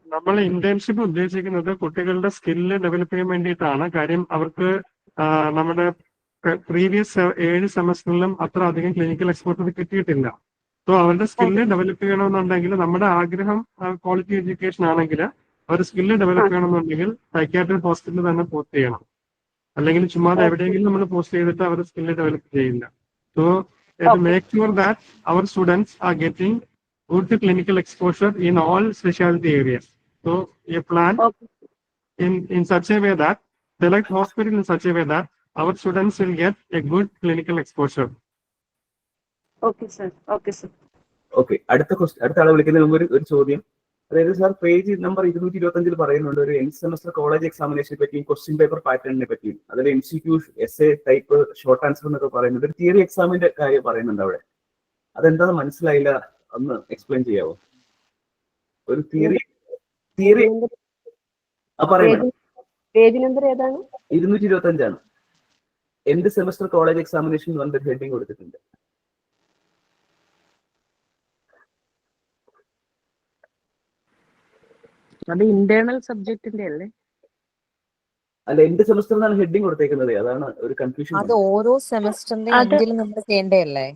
S13: നമ്മൾ ഇന്റേൺഷിപ്പ് ഉദ്ദേശിക്കുന്നത് കുട്ടികളുടെ സ്കില്ല് ഡെവലപ്പ് ചെയ്യാൻ വേണ്ടിയിട്ടാണ്. കാര്യം അവർക്ക് നമ്മുടെ പ്രീവിയസ് 7 സെമസ്റ്ററിലും അത്ര അധികം ക്ലിനിക്കൽ എക്സ്പോർട്ട് കിട്ടിയിട്ടില്ല. സോ അവരുടെ സ്കില്ല് ഡെവലപ്പ് ചെയ്യണമെന്നുണ്ടെങ്കിൽ നമ്മുടെ ആഗ്രഹം ക്വാളിറ്റി എഡ്യൂക്കേഷൻ ആണെങ്കിൽ അവർ സ്കില്ല് ഡെവലപ്പ് ചെയ്യണമെന്നുണ്ടെങ്കിൽ സൈക്യാട്രിക് ഹോസ്പിറ്റലിൽ തന്നെ പോസ്റ്റ് ചെയ്യണം. അല്ലെങ്കിൽ ചുമ്മാതെ എവിടെയെങ്കിലും നമ്മൾ പോസ്റ്റ് ചെയ്തിട്ട് അവർ സ്കില്ല് ഡെവലപ്പ് ചെയ്യില്ല. സോ മേക്ക് ഷുവർ ദാറ്റ് അവർ students are getting good clinical exposure in all specialty areas. So a plan in such a way that select hospital in such a way that our students will get a good clinical exposure.
S6: Okay, sir. Okay, sir.
S1: Okay, അടുത്ത ആളെ വിളിക്കുന്നതിന് മുമ്പ് ഒരു ചോദ്യം. അതായത് sir page number 225 പറയുന്നുണ്ട് ഒരു end semester college എക്സാമിനേഷനെ പറ്റിയും question paper പാറ്റേണിനെ പറ്റിയും, അതിൽ MCQ, essay type, short answer എന്നൊക്കെ പറയുന്നുണ്ട്. ഒരു തിയറി എക്സാമിന്റെ കാര്യം പറയുന്നുണ്ട് അവിടെ. അതെന്താന്ന് മനസ്സിലായില്ല, ഒന്ന് എക്സ്പ്ലെയിൻ ചെയ്യാവോ? ഒരു തിയറി
S5: പേജ് നമ്പർ ഏതാണ്?
S1: 225 എൻഡ് സെമസ്റ്റർ കോളേജ് എക്സാമിനേഷൻ പറഞ്ഞ ഹെഡിങ് കൊടുത്തിട്ടുണ്ട്.
S8: അത് ഇന്റേണൽ സബ്ജക്റ്റിന്റെ അല്ലേ?
S1: അല്ല, എൻഡ് സെമസ്റ്റർ എന്നാണ് ഹെഡിങ് കൊടുത്തേക്കുന്നത്. അതാണ് ഒരു കൺഫ്യൂഷൻ.
S12: അത് ഓരോ സെമസ്റ്ററിന്റെ എൻഡിൽ നമ്മൾ ചെയ്യേണ്ടതല്ലേ?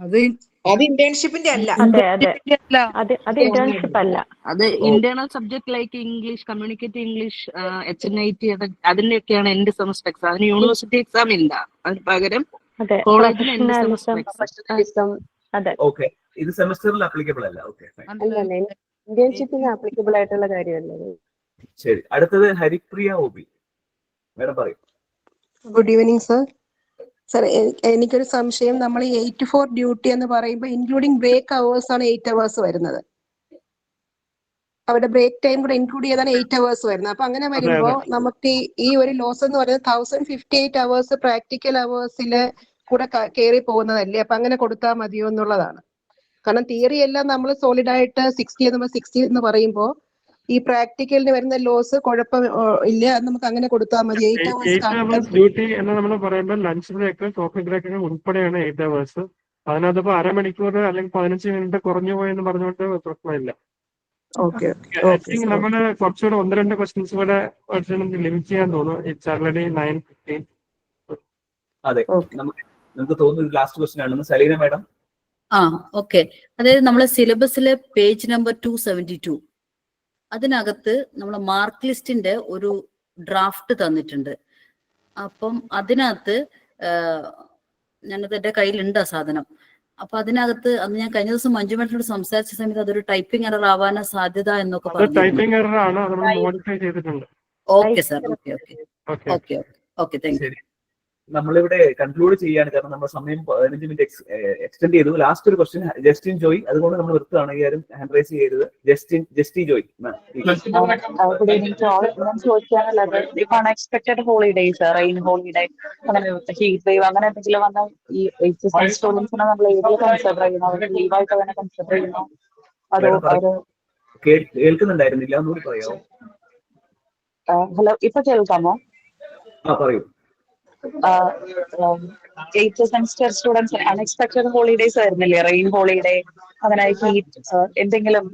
S18: അത് ഇന്റേൺഷിപ്പിന്റെ അല്ല.
S8: അത് ഇന്റേൺഷിപ്പ് അല്ല. അത് internal subject like English, communicative English, HNIT അതിന്റെയൊക്കെയാണ് എൻഡ് സെമസ്റ്റർ എക്സാം. അതിന് യൂണിവേഴ്സിറ്റി എക്സാം ഇല്ല. അതിന് പകരം കോളേജിൽ എൻഡ് സെമസ്റ്റർ എക്സാം.
S1: ഓക്കെ, ഇത് സെമസ്റ്ററിൽ അപ്ലിക്കബിൾ അല്ല. ഓക്കെ,
S5: ഇന്റേൺഷിപ്പിന് ആപ്ലിക്കബിൾ ആയിട്ടുള്ള കാര്യമല്ലേ?
S1: ശരി. അടുത്തത് ഹരിപ്രിയ OB മാഡം പറയും.
S15: Good evening sir. സർ, എനിക്കൊരു സംശയം. നമ്മൾ 8 to 4 ഡ്യൂട്ടി എന്ന് പറയുമ്പോൾ ഇൻക്ലൂഡിംഗ് ബ്രേക്ക് അവേഴ്സ് ആണ് 8 hours വരുന്നത്. അവരുടെ ബ്രേക്ക് ടൈം കൂടെ ഇൻക്ലൂഡ് ചെയ്താണ് 8 hours വരുന്നത്. അപ്പൊ അങ്ങനെ വരുമ്പോൾ നമുക്ക് ഈ ഒരു ലോസ് എന്ന് പറയുന്നത് 1058 hours പ്രാക്ടിക്കൽ അവേഴ്സിൽ കൂടെ കയറി പോകുന്നതല്ലേ? അപ്പൊ അങ്ങനെ കൊടുത്താൽ മതിയോ എന്നുള്ളതാണ്. കാരണം തിയറി എല്ലാം നമ്മൾ സോളിഡ് ആയിട്ട് 60 എന്ന് പറയുമ്പോൾ ഈ പ്രാക്ടിക്കലിന് വരുന്ന ലോസ് കുഴപ്പം ഇല്ല, നമുക്ക് അങ്ങനെ കൊടുത്താൽ മതി. 8 hours
S13: ഡ്യൂട്ടി എന്ന് നമ്മൾ പറയുമ്പോൾ ലഞ്ച് ബ്രേക്ക്, കോഫി ബ്രേക്ക് ഒക്കെ ഉൾപ്പെടെയാണ് 8 hours. അതിനകത്ത് അരമണിക്കൂർ അല്ലെങ്കിൽ 15 മിനിറ്റ് കുറഞ്ഞു പോയെന്ന് പറഞ്ഞുകൊണ്ട് പ്രശ്നമില്ല. നമ്മള് കുറച്ചുകൂടെ 1-2 ക്വസ്റ്റ്യൻസ് കൂടെ ലിമിറ്റ് ചെയ്യാൻ തോന്നുന്നു. It's already 9:15.
S1: അതെ, നമുക്ക് തോന്നുന്നു ലാസ്റ്റ് ക്വസ്റ്റ്യൻ ആണെന്ന്. സലീന മാഡം.
S10: ഓക്കെ. അതായത് നമ്മളെ സിലബസിലെ പേജ് നമ്പർ 272 അതിനകത്ത് നമ്മളെ മാർക്ക് ലിസ്റ്റിന്റെ ഒരു ഡ്രാഫ്റ്റ് തന്നിട്ടുണ്ട്. അപ്പം അതിനകത്ത് ഞാനത് എന്റെ കയ്യിലുണ്ട് ആ സാധനം. അപ്പൊ അതിനകത്ത് അന്ന് ഞാൻ കഴിഞ്ഞ ദിവസം മഞ്ജു മാഡത്തിനോട് സംസാരിച്ച സമയത്ത് അതൊരു ടൈപ്പിംഗ് എറർ ആവാനാ സാധ്യത എന്നൊക്കെ പറഞ്ഞു. Okay sir, okay thank you.
S1: നമ്മളിവിടെ കൺക്ലൂഡ് ചെയ്യാണ്, കാരണം നമ്മുടെ സമയം 15 മിനിറ്റ് എക്സ്റ്റെൻഡ് ചെയ്തു. ലാസ്റ്റ് ഒരു ക്വസ്റ്റ്യൻ ജസ്റ്റിൻ ജോയ്, അതുകൊണ്ട് നമ്മൾ നിർത്തുകയാണ്. ആരും ഹാൻഡ് റൈസ് ചെയ്യരുത്. ജസ്റ്റി ജോയ്.
S16: ഞാൻ ചോദിക്കാനുള്ളത്, ഇപ്പൊ അൺഎക്സ്പെക്ടഡ് ഹോളിഡേസ്, റെയിൻ ഹോളിഡേ, അങ്ങനെ ഹീറ്റ് വേവ് അങ്ങനെ എന്തെങ്കിലും വന്നാൽ ഈ സ്റ്റുഡൻസിനെ നമ്മൾ ഏതിൽ കൺസിഡർ ചെയ്യുന്നു? അവർ ലീവായിട്ട് തന്നെ കൺസിഡർ ചെയ്യുന്നു? അതോ
S1: കേൾക്കുന്നുണ്ടായിരുന്നില്ല, ഒന്നുകൂടി പറയാമോ?
S16: ഹലോ, ഇപ്പൊ കേൾക്കാമോ?
S1: പറയൂ.
S16: 8th semester students unexpected holidays വരുന്നില്ലേ? റെയിൻ ഹോളിഡേ, അങ്ങനെ ഹീറ്റ് എന്തെങ്കിലും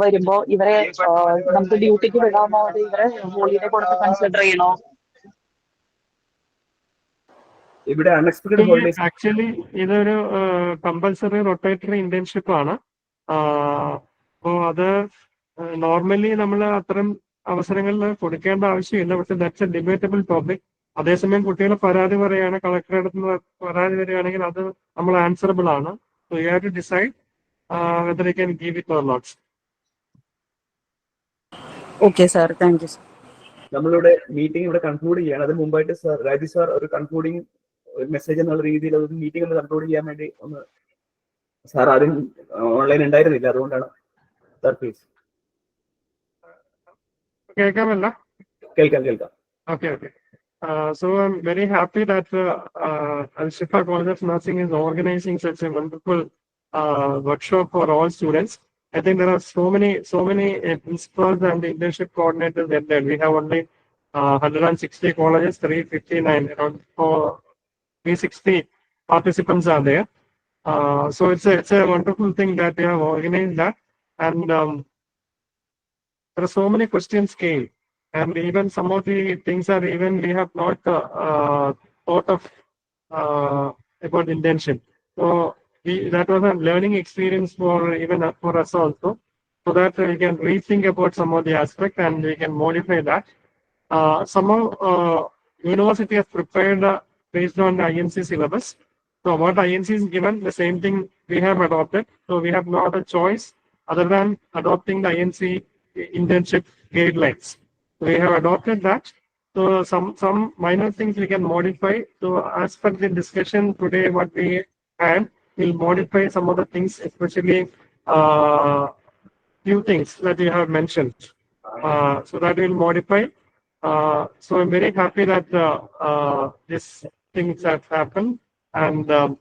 S16: വരുമ്പോ ഇവരെ നമുക്ക് ഡ്യൂട്ടിക്ക് വിടാമോ? അത് ഇവരെ ഹോളിഡേ കൊടുത്ത് കൺസിഡർ ചെയ്യണോ?
S1: ഇവിടെ അൺഎക്സ്പെക്ടഡ് ഹോളിഡേസ്
S13: ആക്ച്വലി ഇതൊരു കമ്പൽസറി റൊട്ടേറ്ററി ഇന്റേൺഷിപ്പ് ആണ്. അപ്പോ അത് നോർമലി നമ്മൾ അത്തരം അവസരങ്ങളിൽ കൊടുക്കേണ്ട ആവശ്യമില്ല. പക്ഷെ ദാറ്റ്സ് എ ഡിബേറ്റബിൾ ടോപ്പിക്. അതേസമയം കുട്ടികൾ പരാതി പറയുകയാണ്, കളക്ടറുടെ അടുത്ത് പരാതി വരികയാണെങ്കിൽ അത് നമ്മൾ ആൻസറബിൾ ആണ്. So you have to decide whether you can give it or not.
S16: Okay sir, thank you.
S1: നമ്മളിവിടെ മീറ്റിംഗ് ഇവിടെ കൺക്ലൂഡ് ചെയ്യാണ്. അതിന് മുമ്പായിട്ട് സാർ രാജി സാർ ഒരു കൺക്ലൂഡിങ് ഒരു മെസ്സേജ് എന്നുള്ള രീതിയിൽ ഒരു മീറ്റിംഗ് ഒന്ന് കൺക്ലൂഡ് ചെയ്യാൻ വേണ്ടി ഒന്ന്. സാർ ആരും ഓൺലൈൻ ഉണ്ടായിരുന്നില്ല, അതുകൊണ്ടാണ്. Sir please.
S13: കേൾക്കാമല്ലോ?
S1: കേൾക്കാം.
S13: Okay. So I'm very happy that Al Shifa College of Nursing is organizing such a wonderful workshop for all students. I think there are so many principals and internship coordinators there. We have only 160 colleges, 359, around 360 participants are there. So it's a wonderful thing that we have organized that, and there are so many questions came. And even some of the things are even we have not thought of about internship. So that was a learning experience for even for us also, so that we can rethink about some of the aspects and we can modify that. Somehow, university has prepared based on the INC syllabus. So what INC is given, the same thing we have adopted. So we have not a choice other than adopting the INC internship guidelines. We have adopted that. So some minor things we can modify. So as per the discussion today, what we had, we'll modify some of the things, especially few things that you have mentioned. So that will modify. So I'm very happy that these things have happened, and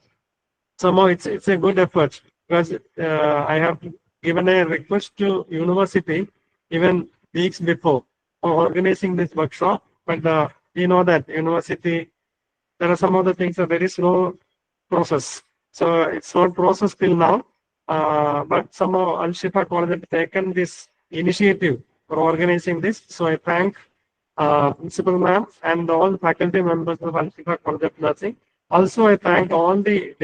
S13: somehow it's a good effort, because I have given a request to university even weeks before for organizing this workshop, but we know that university, there are some of the things are very slow process. So it's not process till now, but somehow Al Shifa College have taken this initiative for organizing this. So I thank Principal Ma'am and all the faculty members of Al Shifa College of Nursing. Also, I thank all the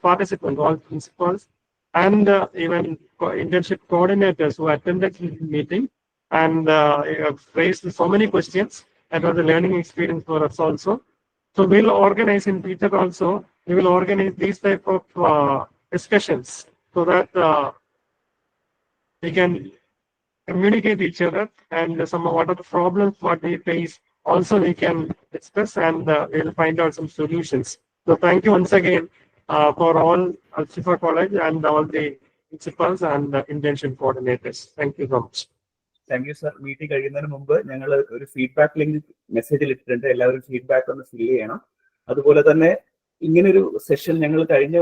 S13: participants, all principals, and even internship coordinators who attended the meeting and have raised so many questions. That was a learning experience for us also. So we'll organize in future also. We will organize these type of discussions so that we can communicate each other, and some what are the problems what we face also we can discuss, and we'll find out some solutions. So thank you once again for all Al Shifa College and all the principals and internship coordinators. Thank you so much.
S1: Thank you sir. Meeting കഴിയുന്നതിന് മുമ്പ് ഞങ്ങൾ ഒരു feedback link മെസ്സേജിൽ ഇട്ടിട്ടുണ്ട്. എല്ലാവരും feedback ഒന്ന് fill ചെയ്യണം. അതുപോലെ തന്നെ ഇങ്ങനൊരു സെഷൻ ഞങ്ങൾ കഴിഞ്ഞ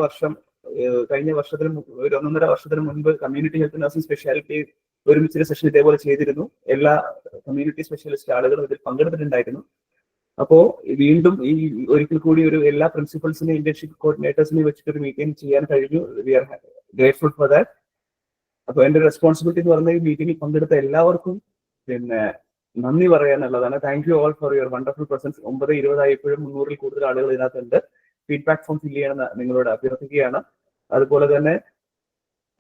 S1: വർഷത്തിന് ഒരു 1.5 വർഷത്തിന് മുൻപ് കമ്മ്യൂണിറ്റി ഹെൽത്ത് നഴ്സിംഗ് സ്പെഷ്യാലിറ്റി ഒരുമിച്ചൊരു സെഷൻ ഇതേപോലെ ചെയ്തിരുന്നു. എല്ലാ കമ്മ്യൂണിറ്റി സ്പെഷ്യലിസ്റ്റ് ആളുകളും ഇതിൽ പങ്കെടുത്തിട്ടുണ്ടായിരുന്നു. അപ്പോ വീണ്ടും ഈ ഒരിക്കൽ കൂടി ഒരു എല്ലാ പ്രിൻസിപ്പൽസിനെയും ഇന്റേൺഷിപ്പ് കോർഡിനേറ്റേഴ്സിനെയും വെച്ചിട്ടൊരു മീറ്റിംഗ് ചെയ്യാൻ കഴിഞ്ഞു. We are grateful for that. അപ്പൊ എന്റെ റെസ്പോൺസിബിലിറ്റി എന്ന് പറഞ്ഞ ഈ മീറ്റിംഗിൽ പങ്കെടുത്ത എല്ലാവർക്കും പിന്നെ നന്ദി പറയാനുള്ളതാണ്. Thank you all for your wonderful presence. 9:20 ആയപ്പോഴും 300-ൽ കൂടുതൽ ആളുകൾ ഇതിനകത്തുണ്ട്. ഫീഡ്ബാക്ക് ഫോം ഫില്ല് ചെയ്യണമെന്ന് നിങ്ങളോട് അഭ്യർത്ഥിക്കുകയാണ്. അതുപോലെ തന്നെ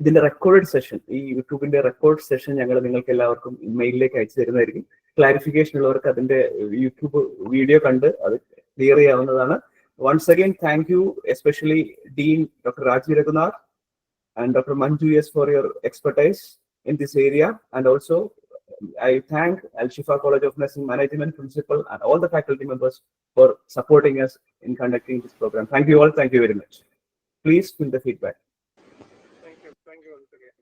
S1: ഇതിന്റെ റെക്കോർഡ് സെഷൻ, ഈ യൂട്യൂബിന്റെ റെക്കോർഡ് സെഷൻ ഞങ്ങൾ നിങ്ങൾക്ക് എല്ലാവർക്കും മെയിലിലേക്ക് അയച്ചു തരുന്നതായിരിക്കും. ക്ലാരിഫിക്കേഷൻ ഉള്ളവർക്ക് അതിന്റെ യൂട്യൂബ് വീഡിയോ കണ്ട് അത് ക്ലിയർ ചെയ്യാവുന്നതാണ്. Once again thank you, especially dean doctor Rajeev Raghunath and Dr. Manju S for your expertise in this area. And also I thank Al Shifa College of Nursing Management, Principal, and all the faculty members for supporting us in conducting this program. Thank you all. Thank you very much. Please fill the feedback.
S13: Thank you. Thank you once again.